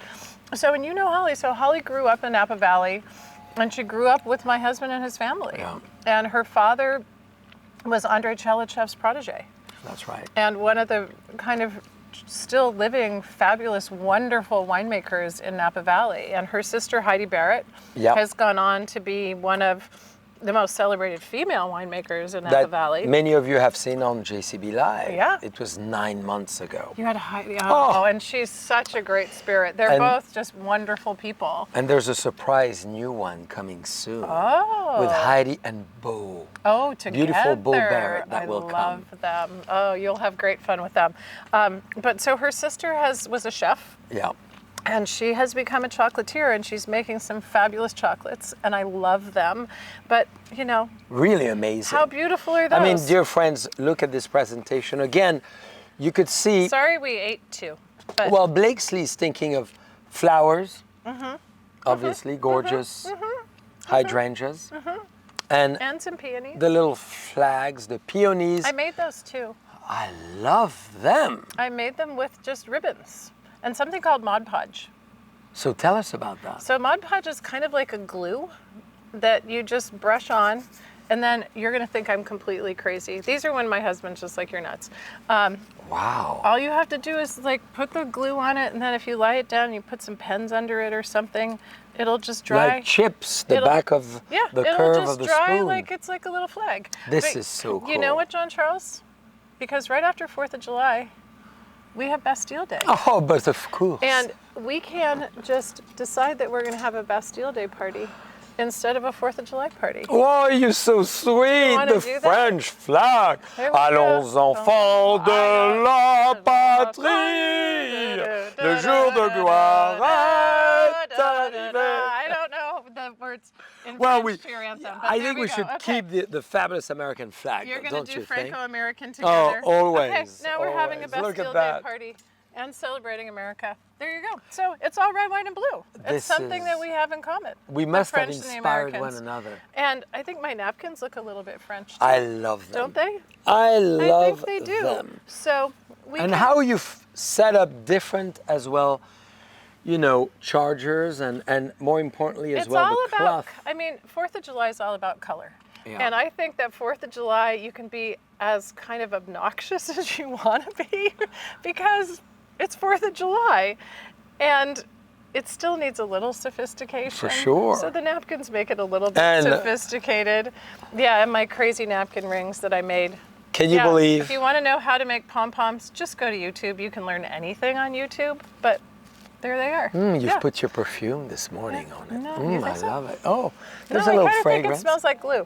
S2: So, and you know Holly. So Holly grew up in Napa Valley, and she grew up with my husband and his family.
S1: Yeah.
S2: And her father was Andrei Chelachev's protege.
S1: That's right.
S2: And one of the kind of still living, fabulous, wonderful winemakers in Napa Valley. And her sister, Heidi Barrett,
S1: Yep.
S2: has gone on to be one of the most celebrated female winemakers in Napa Valley.
S1: Many of you have seen on JCB Live.
S2: Yeah.
S1: It was 9 months ago.
S2: You had Heidi.
S1: Oh.
S2: Oh, and she's such a great spirit. They're
S1: And-
S2: both just wonderful people.
S1: And there's a surprise new one coming soon.
S2: Oh.
S1: With Heidi and Bo.
S2: Oh, together.
S1: Beautiful Bo Barrett that will
S2: I
S1: come.
S2: love them. Oh, you'll have great fun with them. But so her sister was a chef,
S1: Yeah.
S2: and she has become a chocolatier, and she's making some fabulous chocolates, and I love them. But, you know,
S1: Really amazing.
S2: how beautiful are those?
S1: I mean, dear friends, look at this presentation. Again, you could see,
S2: Sorry we ate two. But
S1: well, Blakesley's thinking of flowers, obviously, gorgeous hydrangeas, and
S2: and some peonies.
S1: the little flags, the peonies.
S2: I made those too.
S1: I love them.
S2: I made them with just ribbons and something called Mod Podge.
S1: So tell us about that.
S2: So Mod Podge is kind of like a glue that you just brush on, and then you're gonna think I'm completely crazy. These are when my husband's just like, you're nuts.
S1: Wow.
S2: All you have to do is like put the glue on it, and then if you lie it down, you put some pens under it or something, it'll just dry.
S1: Like chips, the
S2: It'll-
S1: back of
S2: Yeah,
S1: the
S2: it'll
S1: curve
S2: just
S1: of the
S2: dry
S1: spoon.
S2: like it's like a little flag.
S1: This
S2: But
S1: is so
S2: You know
S1: cool.
S2: what, John Charles? Because right after 4th of July, we have Bastille Day.
S1: Oh, but of course.
S2: And we can just decide that we're going to have a Bastille Day party instead of a 4th of July party.
S1: Oh, you're so sweet.
S2: wanna
S1: The
S2: do that?
S1: French flag.
S2: Here we
S1: Allons
S2: go.
S1: enfants de
S2: Allons,
S1: la
S2: enfants
S1: patrie.
S2: de
S1: Le jour de gloire est arrivé.
S2: I don't know the words in
S1: Well,
S2: French to your anthem, but
S1: I
S2: there
S1: think we
S2: go.
S1: should
S2: Okay.
S1: keep the fabulous American flag,
S2: You're going
S1: don't
S2: to do
S1: you think?
S2: Franco-American
S1: Oh,
S2: together.
S1: always,
S2: Okay, now we're having a
S1: always. Look
S2: Bastille
S1: at
S2: Day
S1: that.
S2: party and celebrating America. There you go. So it's all red, white, and blue.
S1: This
S2: It's something
S1: is-
S2: that we have in common.
S1: We
S2: the
S1: must have
S2: French and the
S1: inspired one
S2: Americans.
S1: another.
S2: And I think my napkins look a little bit French too.
S1: I love them.
S2: Don't they?
S1: I love
S2: I think they do.
S1: them.
S2: So we
S1: And
S2: can,
S1: how you set up different as well, you know, chargers and more importantly as
S2: it's
S1: well
S2: all
S1: the
S2: about,
S1: cloth.
S2: I mean, 4th of July is all about color.
S1: Yeah.
S2: And I think that 4th of July, you can be as kind of obnoxious as you want to be because it's 4th of July. And it still needs a little sophistication.
S1: For sure.
S2: So the napkins make it a little bit
S1: And-
S2: sophisticated. Yeah, and my crazy napkin rings that I made.
S1: Can you
S2: Yeah,
S1: believe?
S2: If you want to know how to make pom-poms, just go to YouTube. You can learn anything on YouTube, but there they are.
S1: You've
S2: Yeah.
S1: put your perfume this morning on it.
S2: No, you think
S1: I
S2: so?
S1: love it. Oh,
S2: No,
S1: there's
S2: I
S1: a little
S2: kind of think it
S1: fragrance.
S2: smells like glue.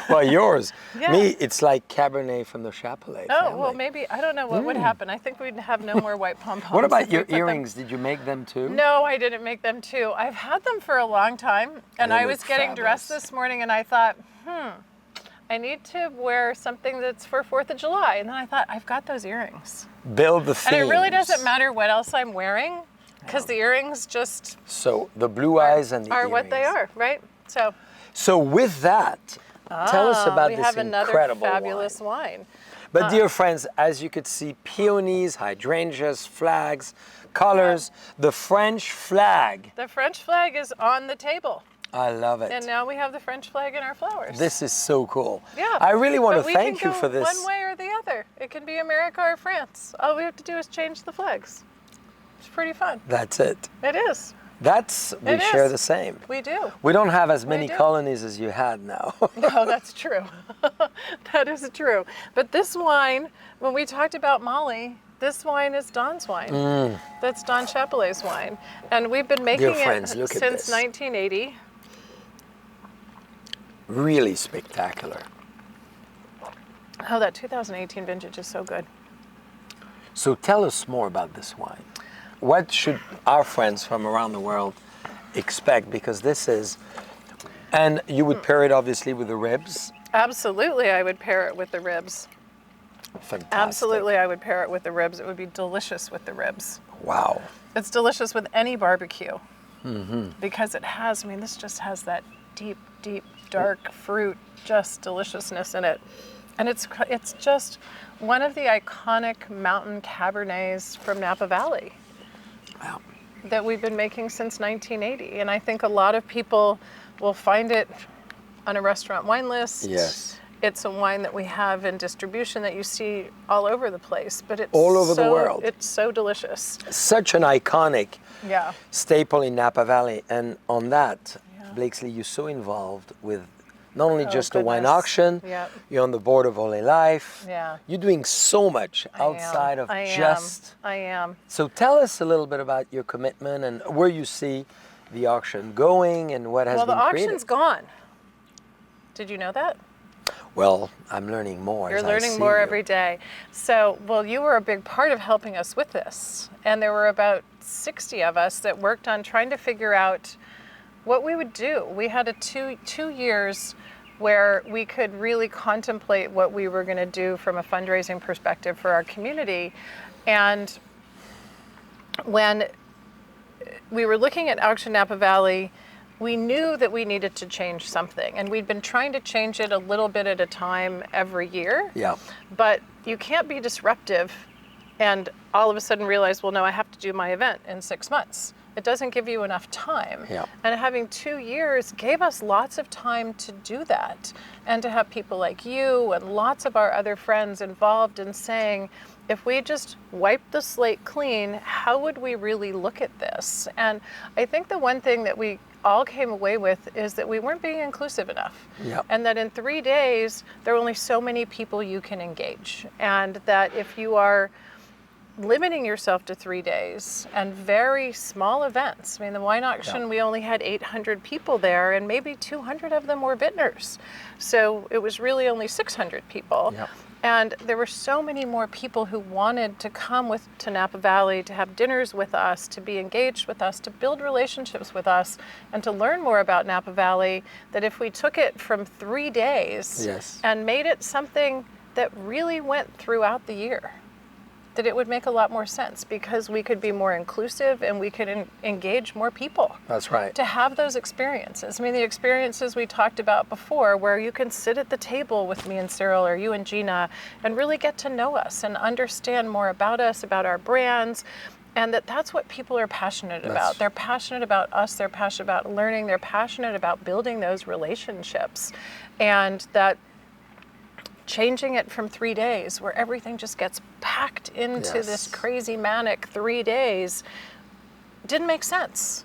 S1: Well, yours.
S2: Yeah.
S1: Me, it's like Cabernet from the Chapelle
S2: Oh,
S1: family.
S2: well, maybe, I don't know what would happen. I think we'd have no more white pom-poms.
S1: What about
S2: if we
S1: your
S2: put them-
S1: earrings? Did you make them too?
S2: No, I didn't make them too. I've had them for a long time, and
S1: They
S2: I was
S1: look
S2: getting dressed
S1: fabulous.
S2: this morning, and I thought, I need to wear something that's for 4th of July. And then I thought, I've got those earrings.
S1: Build the themes.
S2: And it really doesn't matter what else I'm wearing, because the earrings just
S1: So the blue eyes and the
S2: are what they
S1: earrings.
S2: are, right? So
S1: So with that, tell us about
S2: we
S1: this
S2: have another
S1: incredible
S2: fabulous
S1: wine.
S2: wine.
S1: But dear friends, as you could see, peonies, hydrangeas, flags, colors, the French flag.
S2: The French flag is on the table.
S1: I love it.
S2: And now we have the French flag in our flowers.
S1: This is so cool.
S2: Yeah.
S1: I really want
S2: But
S1: to
S2: we
S1: thank
S2: can
S1: you
S2: go
S1: for this.
S2: one way or the other. It can be America or France. All we have to do is change the flags. It's pretty fun.
S1: That's it.
S2: It is.
S1: We
S2: It
S1: share
S2: is.
S1: the same.
S2: We do.
S1: We don't have as many
S2: do.
S1: colonies as you had now.
S2: No, that's true. That is true. But this wine, when we talked about Molly, this wine is Don's wine. That's Don Chapellet's wine. And we've been making
S1: Dear friends,
S2: it
S1: look at
S2: since
S1: this.
S2: 1980.
S1: Really spectacular.
S2: Oh, that 2018 vintage is so good.
S1: So tell us more about this wine. What should our friends from around the world expect? Because this is, and you would pair it obviously with the ribs.
S2: Absolutely, I would pair it with the ribs.
S1: Fantastic.
S2: Absolutely, I would pair it with the ribs. It would be delicious with the ribs.
S1: Wow.
S2: It's delicious with any barbecue. Because it has, I mean, this just has that deep, deep, dark fruit, just deliciousness in it. And it's just one of the iconic mountain Cabernets from Napa Valley.
S1: Wow.
S2: That we've been making since 1980. And I think a lot of people will find it on a restaurant wine list.
S1: Yes.
S2: It's a wine that we have in distribution that you see all over the place, but it's
S1: All over the world.
S2: It's so delicious.
S1: Such an iconic
S2: Yeah.
S1: staple in Napa Valley. And on that, Blakesley, you're so involved with not only just a wine
S2: goodness.
S1: auction,
S2: Yep.
S1: you're on the board of Ole Life.
S2: Yeah.
S1: You're doing so much outside of just.
S2: I am.
S1: So tell us a little bit about your commitment and where you see the auction going and what has
S2: Well,
S1: been
S2: the
S1: created.
S2: auction's gone. Did you know that?
S1: Well, I'm learning more.
S2: You're
S1: as I
S2: learning
S1: see
S2: more
S1: you.
S2: every day. So, well, you were a big part of helping us with this. And there were about 60 of us that worked on trying to figure out what we would do. We had a two years where we could really contemplate what we were going to do from a fundraising perspective for our community. And when we were looking at Auction Napa Valley, we knew that we needed to change something. And we'd been trying to change it a little bit at a time every year.
S1: Yeah.
S2: But you can't be disruptive and all of a sudden realize, well, no, I have to do my event in 6 months. It doesn't give you enough time.
S1: Yeah.
S2: And having 2 years gave us lots of time to do that and to have people like you and lots of our other friends involved in saying, if we just wipe the slate clean, how would we really look at this? And I think the one thing that we all came away with is that we weren't being inclusive enough.
S1: Yep.
S2: And that in 3 days, there are only so many people you can engage. And that if you are limiting yourself to 3 days and very small events. I mean, the wine auction, we only had 800 people there and maybe 200 of them were vintners. So it was really only 600 people.
S1: Yep.
S2: And there were so many more people who wanted to come to Napa Valley, to have dinners with us, to be engaged with us, to build relationships with us, and to learn more about Napa Valley, that if we took it from 3 days and made it something that really went throughout the year, that it would make a lot more sense because we could be more inclusive and we could engage more people.
S1: That's right.
S2: To have those experiences. I mean, the experiences we talked about before where you can sit at the table with me and Cyril or you and Gina and really get to know us and understand more about us, about our brands, and that's what people are passionate about. They're passionate about us, they're passionate about learning, they're passionate about building those relationships. And that changing it from 3 days where everything just gets packed into this crazy manic 3 days didn't make sense.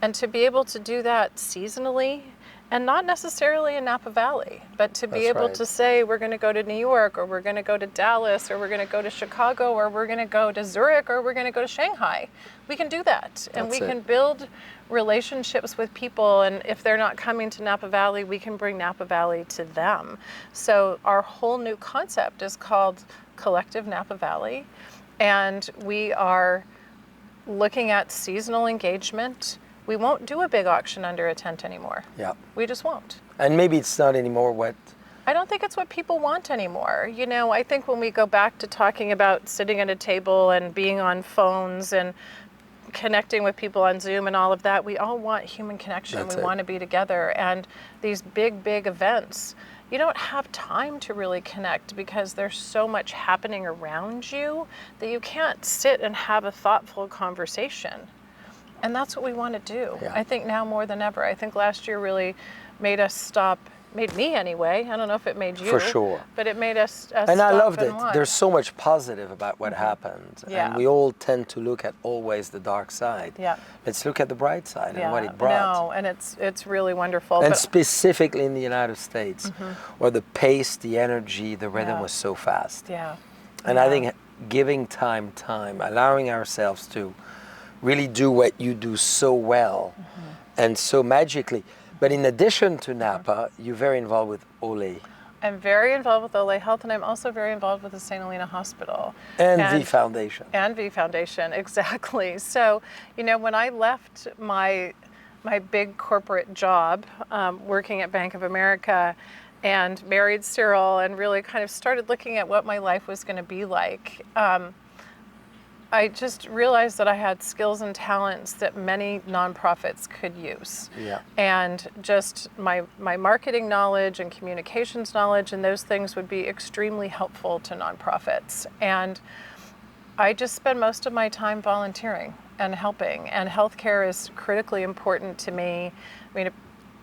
S2: And to be able to do that seasonally and not necessarily in Napa Valley, but to be able to say we're going to go to New York or we're going to go to Dallas or we're going to go to Chicago or we're going to go to Zurich or we're going to go to Shanghai. We can do that and we can build relationships with people, and if they're not coming to Napa Valley, we can bring Napa Valley to them. So our whole new concept is called Collective Napa Valley, and we are looking at seasonal engagement. We won't do a big auction under a tent anymore. Yeah. We just won't.
S1: And maybe it's not anymore what
S2: I don't think it's what people want anymore. You know, I think when we go back to talking about sitting at a table and being on phones and connecting with people on Zoom and all of that, we all want human connection. We want to be together. And these big, big events, you don't have time to really connect because there's so much happening around you that you can't sit and have a thoughtful conversation. And that's what we want to do. I think now more than ever. I think last year really made us stop made me anyway. I don't know if it made you.
S1: For sure.
S2: But it made us
S1: And I
S2: stop
S1: loved
S2: and
S1: it.
S2: watch.
S1: There's so much positive about what happened.
S2: Yeah.
S1: And we all tend to look at always the dark side.
S2: Yeah.
S1: Let's look at the bright side and what it
S2: No,
S1: brought.
S2: and it's really wonderful.
S1: And
S2: but
S1: specifically in the United States, where the pace, the energy, the rhythm
S2: Yeah.
S1: was so fast.
S2: yeah.
S1: And I think giving time, allowing ourselves to really do what you do so well and so magically. But in addition to Napa, you're very involved with Ole.
S2: I'm very involved with Ole Health, and I'm also very involved with the St. Helena Hospital.
S1: And V Foundation.
S2: And V Foundation, exactly. So, when I left my big corporate job, working at Bank of America, and married Cyril, and really kind of started looking at what my life was going to be like, I just realized that I had skills and talents that many nonprofits could use.
S1: Yeah.
S2: And just my marketing knowledge and communications knowledge and those things would be extremely helpful to nonprofits. And I just spend most of my time volunteering and helping. And healthcare is critically important to me. I mean,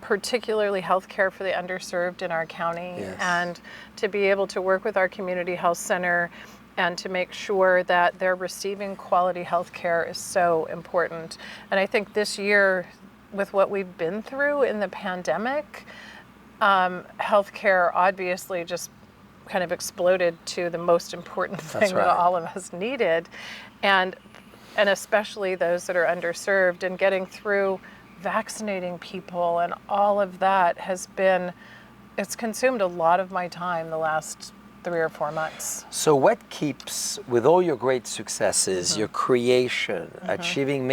S2: particularly healthcare for the underserved in our county.
S1: Yes.
S2: And to be able to work with our community health center and to make sure that they're receiving quality health care is so important. And I think this year, with what we've been through in the pandemic, healthcare obviously just kind of exploded to the most important thing that all of us needed. And especially those that are underserved, and getting through vaccinating people and all of that it's consumed a lot of my time the last 3 or 4 months.
S1: So what keeps, with all your great successes, your creation, achieving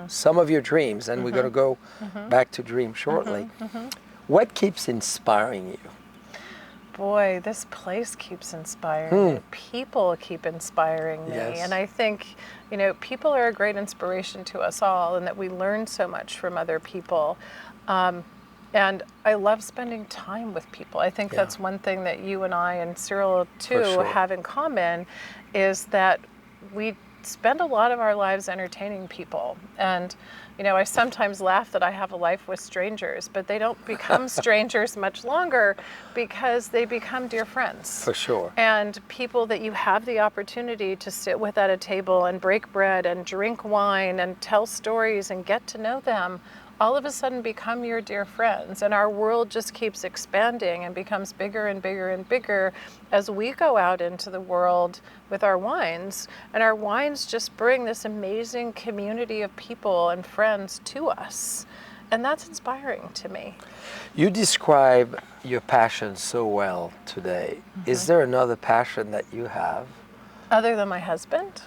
S1: some of your dreams, and we're going to go back to dream shortly, what keeps inspiring you?
S2: Boy, this place keeps inspiring me. People keep inspiring me.
S1: Yes.
S2: And I think, people are a great inspiration to us all, and that we learn so much from other people. And I love spending time with people. I think that's one thing that you and I and Cyril too have in common, is that we spend a lot of our lives entertaining people. And I sometimes laugh that I have a life with strangers, but they don't become strangers much longer, because they become dear friends.
S1: For sure.
S2: And people that you have the opportunity to sit with at a table and break bread and drink wine and tell stories and get to know them, all of a sudden become your dear friends. And our world just keeps expanding and becomes bigger and bigger and bigger as we go out into the world with our wines. And our wines just bring this amazing community of people and friends to us. And that's inspiring to me.
S1: You describe your passion so well today. Is there another passion that you have?
S2: Other than my husband?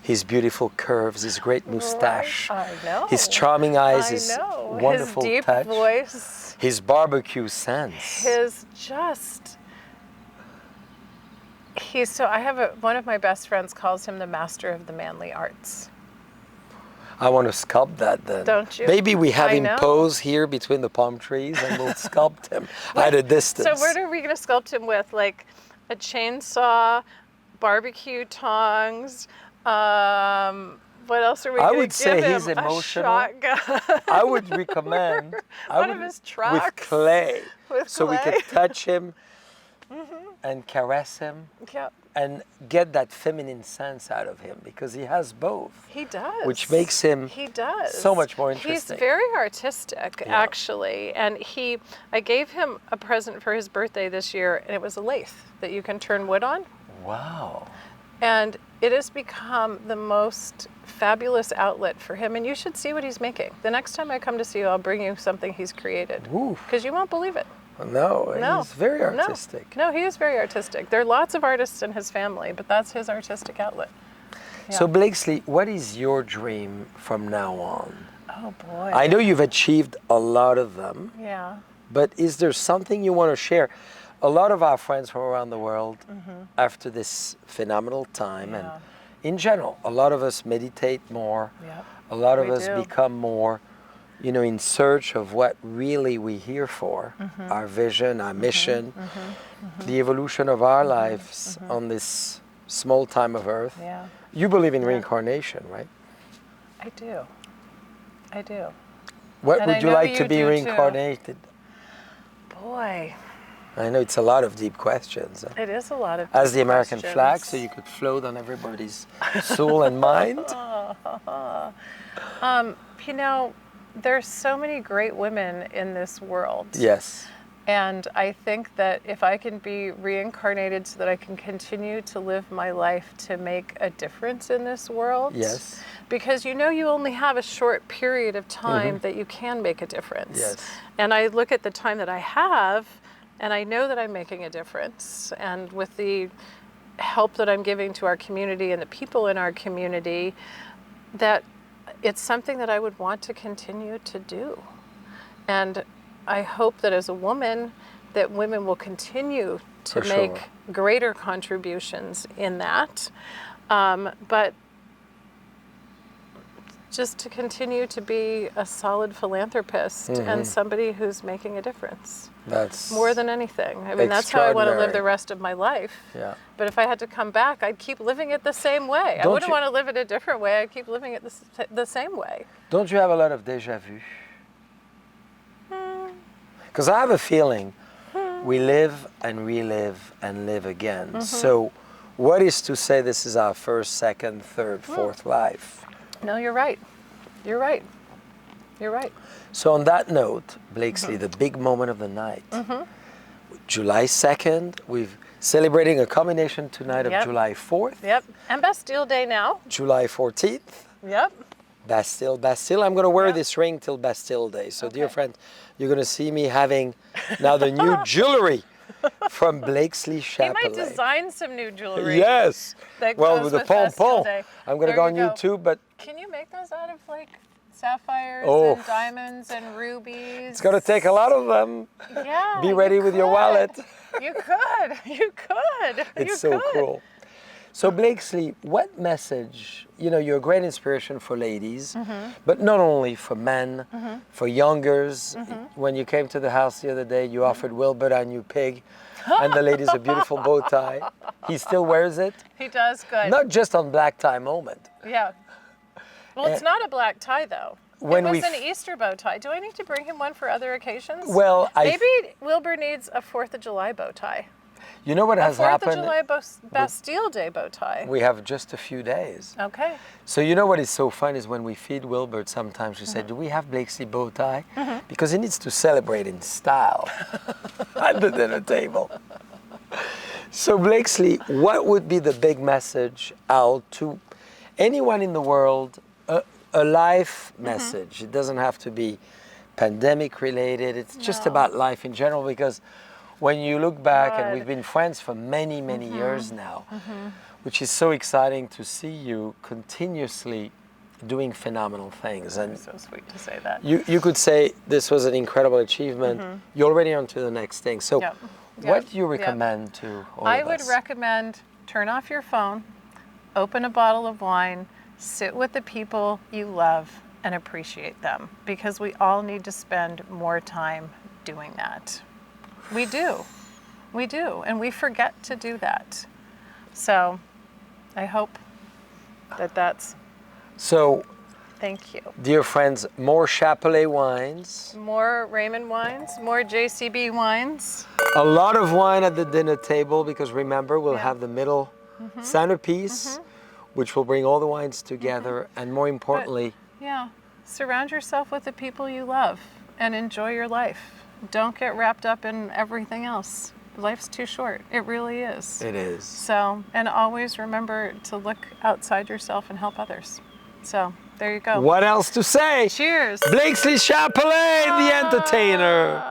S1: His beautiful curves, his great mustache,
S2: I know.
S1: his charming eyes,
S2: I
S1: his
S2: know.
S1: wonderful
S2: his deep
S1: touch,
S2: voice,
S1: his barbecue sense.
S2: I have one of my best friends calls him the master of the manly arts.
S1: I want to sculpt that then.
S2: Don't you?
S1: Maybe we have
S2: I
S1: him
S2: know.
S1: pose here between the palm trees and we'll sculpt him at a distance.
S2: So what are we going to sculpt him with? Like a chainsaw, barbecue tongs, what else are we going to give him?
S1: I would say he's emotional.
S2: A shotgun.
S1: I would recommend
S2: One of his trucks.
S1: with clay.
S2: With
S1: so
S2: clay.
S1: we could touch him and caress him
S2: Yep.
S1: and get that feminine sense out of him, because he has both.
S2: He does.
S1: Which makes him so much more interesting.
S2: He's very artistic, actually. And I gave him a present for his birthday this year, and it was a lathe that you can turn wood on.
S1: Wow.
S2: And it has become the most fabulous outlet for him. And you should see what he's making. The next time I come to see you, I'll bring you something he's created. Because you won't believe it.
S1: No, he's very artistic.
S2: No, he is very artistic. There are lots of artists in his family, but that's his artistic outlet. Yeah.
S1: So Blakesley, what is your dream from now on?
S2: Oh boy.
S1: I know you've achieved a lot of them.
S2: Yeah.
S1: But is there something you want to share? A lot of our friends from around the world, after this phenomenal time, and in general, a lot of us meditate more.
S2: Yep.
S1: A lot of us become more, in search of what really we're here for, our vision, our mission, the evolution of our lives on this small time of Earth.
S2: Yeah.
S1: You believe in reincarnation, right?
S2: I do.
S1: What
S2: And
S1: would
S2: I
S1: you
S2: know
S1: like to
S2: you
S1: be
S2: do, too.
S1: reincarnated?
S2: Boy,
S1: I know it's a lot of deep questions.
S2: it is a lot of
S1: As the
S2: deep
S1: American
S2: questions.
S1: flag, so you could float on everybody's soul and mind.
S2: You know, there's so many great women in this world.
S1: Yes.
S2: And I think that if I can be reincarnated so that I can continue to live my life to make a difference in this world.
S1: Yes.
S2: Because you know you only have a short period of time that you can make a difference.
S1: Yes.
S2: And I look at the time that I have and I know that I'm making a difference. And with the help that I'm giving to our community and the people in our community, that it's something that I would want to continue to do. And I hope that as a woman, that women will continue to
S1: For
S2: make
S1: sure.
S2: greater contributions in that. But just to continue to be a solid philanthropist and somebody who's making a difference.
S1: That's
S2: More than anything. I mean, that's how I want to live
S1: extraordinary.
S2: the rest of my life.
S1: Yeah.
S2: But if I had to come back, I'd keep living it the same way. I
S1: Don't
S2: wouldn't
S1: you-
S2: want to live it a different way. I'd keep living it the same way.
S1: Don't you have a lot of déjà vu? Because I have a feeling we live and relive and live again. So what is to say this is our first, second, third, fourth life?
S2: No, you're right. You're right. You're right.
S1: So on that note, Blakesley, the big moment of the night, July 2nd, we're celebrating a combination tonight of
S2: Yep.
S1: July 4th,
S2: Yep. And Bastille Day now.
S1: July 14th,
S2: Yep.
S1: Bastille. I'm going to wear
S2: Yep.
S1: this ring till Bastille Day. So dear
S2: Okay.
S1: friend, you're going to see me having now the new jewelry from Blakesley
S2: You
S1: Chappellet.
S2: might design some new jewelry.
S1: Yes.
S2: That
S1: Well,
S2: goes
S1: with the
S2: with Bastille
S1: pom-pom.
S2: Day.
S1: I'm going to
S2: There
S1: go on
S2: you go.
S1: YouTube, but
S2: Can you make those out of like sapphires
S1: Oh.
S2: and diamonds and rubies?
S1: it's going to take a lot of them.
S2: Yeah.
S1: Be
S2: you
S1: ready with your
S2: could.
S1: wallet.
S2: You could. You could.
S1: It's
S2: you
S1: so
S2: could.
S1: cool. So Blakesley, what message, you're a great inspiration for ladies, but not only for men, for youngers. When you came to the house the other day, you offered Wilbert our new pig and the ladies a beautiful bow tie. He still wears it,
S2: He does good.
S1: not just on Black Tie Moment.
S2: Yeah. Well, it's not a black tie though.
S1: When
S2: it was
S1: we
S2: an Easter bow tie. Do I need to bring him one for other occasions?
S1: Well,
S2: maybe Wilbur needs a 4th of July bow tie.
S1: You know what has
S2: 4th of
S1: happened?
S2: July Bastille Day bow tie.
S1: We have just a few days.
S2: Okay.
S1: So you know what is so fun is when we feed Wilbert, sometimes we say, do we have Blakesley bow tie? Because he needs to celebrate in style at the dinner table. So Blakesley, what would be the big message out to anyone in the world, a life message? It doesn't have to be pandemic related. It's just
S2: No.
S1: about life in general, because when you look back, and
S2: Good.
S1: we've been friends for many, many years now, which is so exciting to see you continuously doing phenomenal things. And
S2: So sweet to say that.
S1: you could say this was an incredible achievement. You're already on to the next thing. So
S2: Yep.
S1: what
S2: Yep.
S1: do you
S2: Yep.
S1: recommend to all
S2: I
S1: of
S2: would
S1: us?
S2: recommend turn off your phone, open a bottle of wine, sit with the people you love and appreciate them, because we all need to spend more time doing that. We do. We do. And we forget to do that. So I hope that that's,
S1: So,
S2: thank you.
S1: dear friends, more Chapellet wines,
S2: More Raymond wines, more JCB wines.
S1: a lot of wine at the dinner table, because remember, we'll
S2: Yeah.
S1: have the middle centerpiece, which will bring all the wines together, and more importantly,
S2: Yeah. Surround yourself with the people you love and enjoy your life. Don't get wrapped up in everything else. Life's too short. It really is.
S1: it is.
S2: So, and always remember to look outside yourself and help others. So, there you go.
S1: What else to say?
S2: Cheers.
S1: Blakesley Chappellet, the entertainer.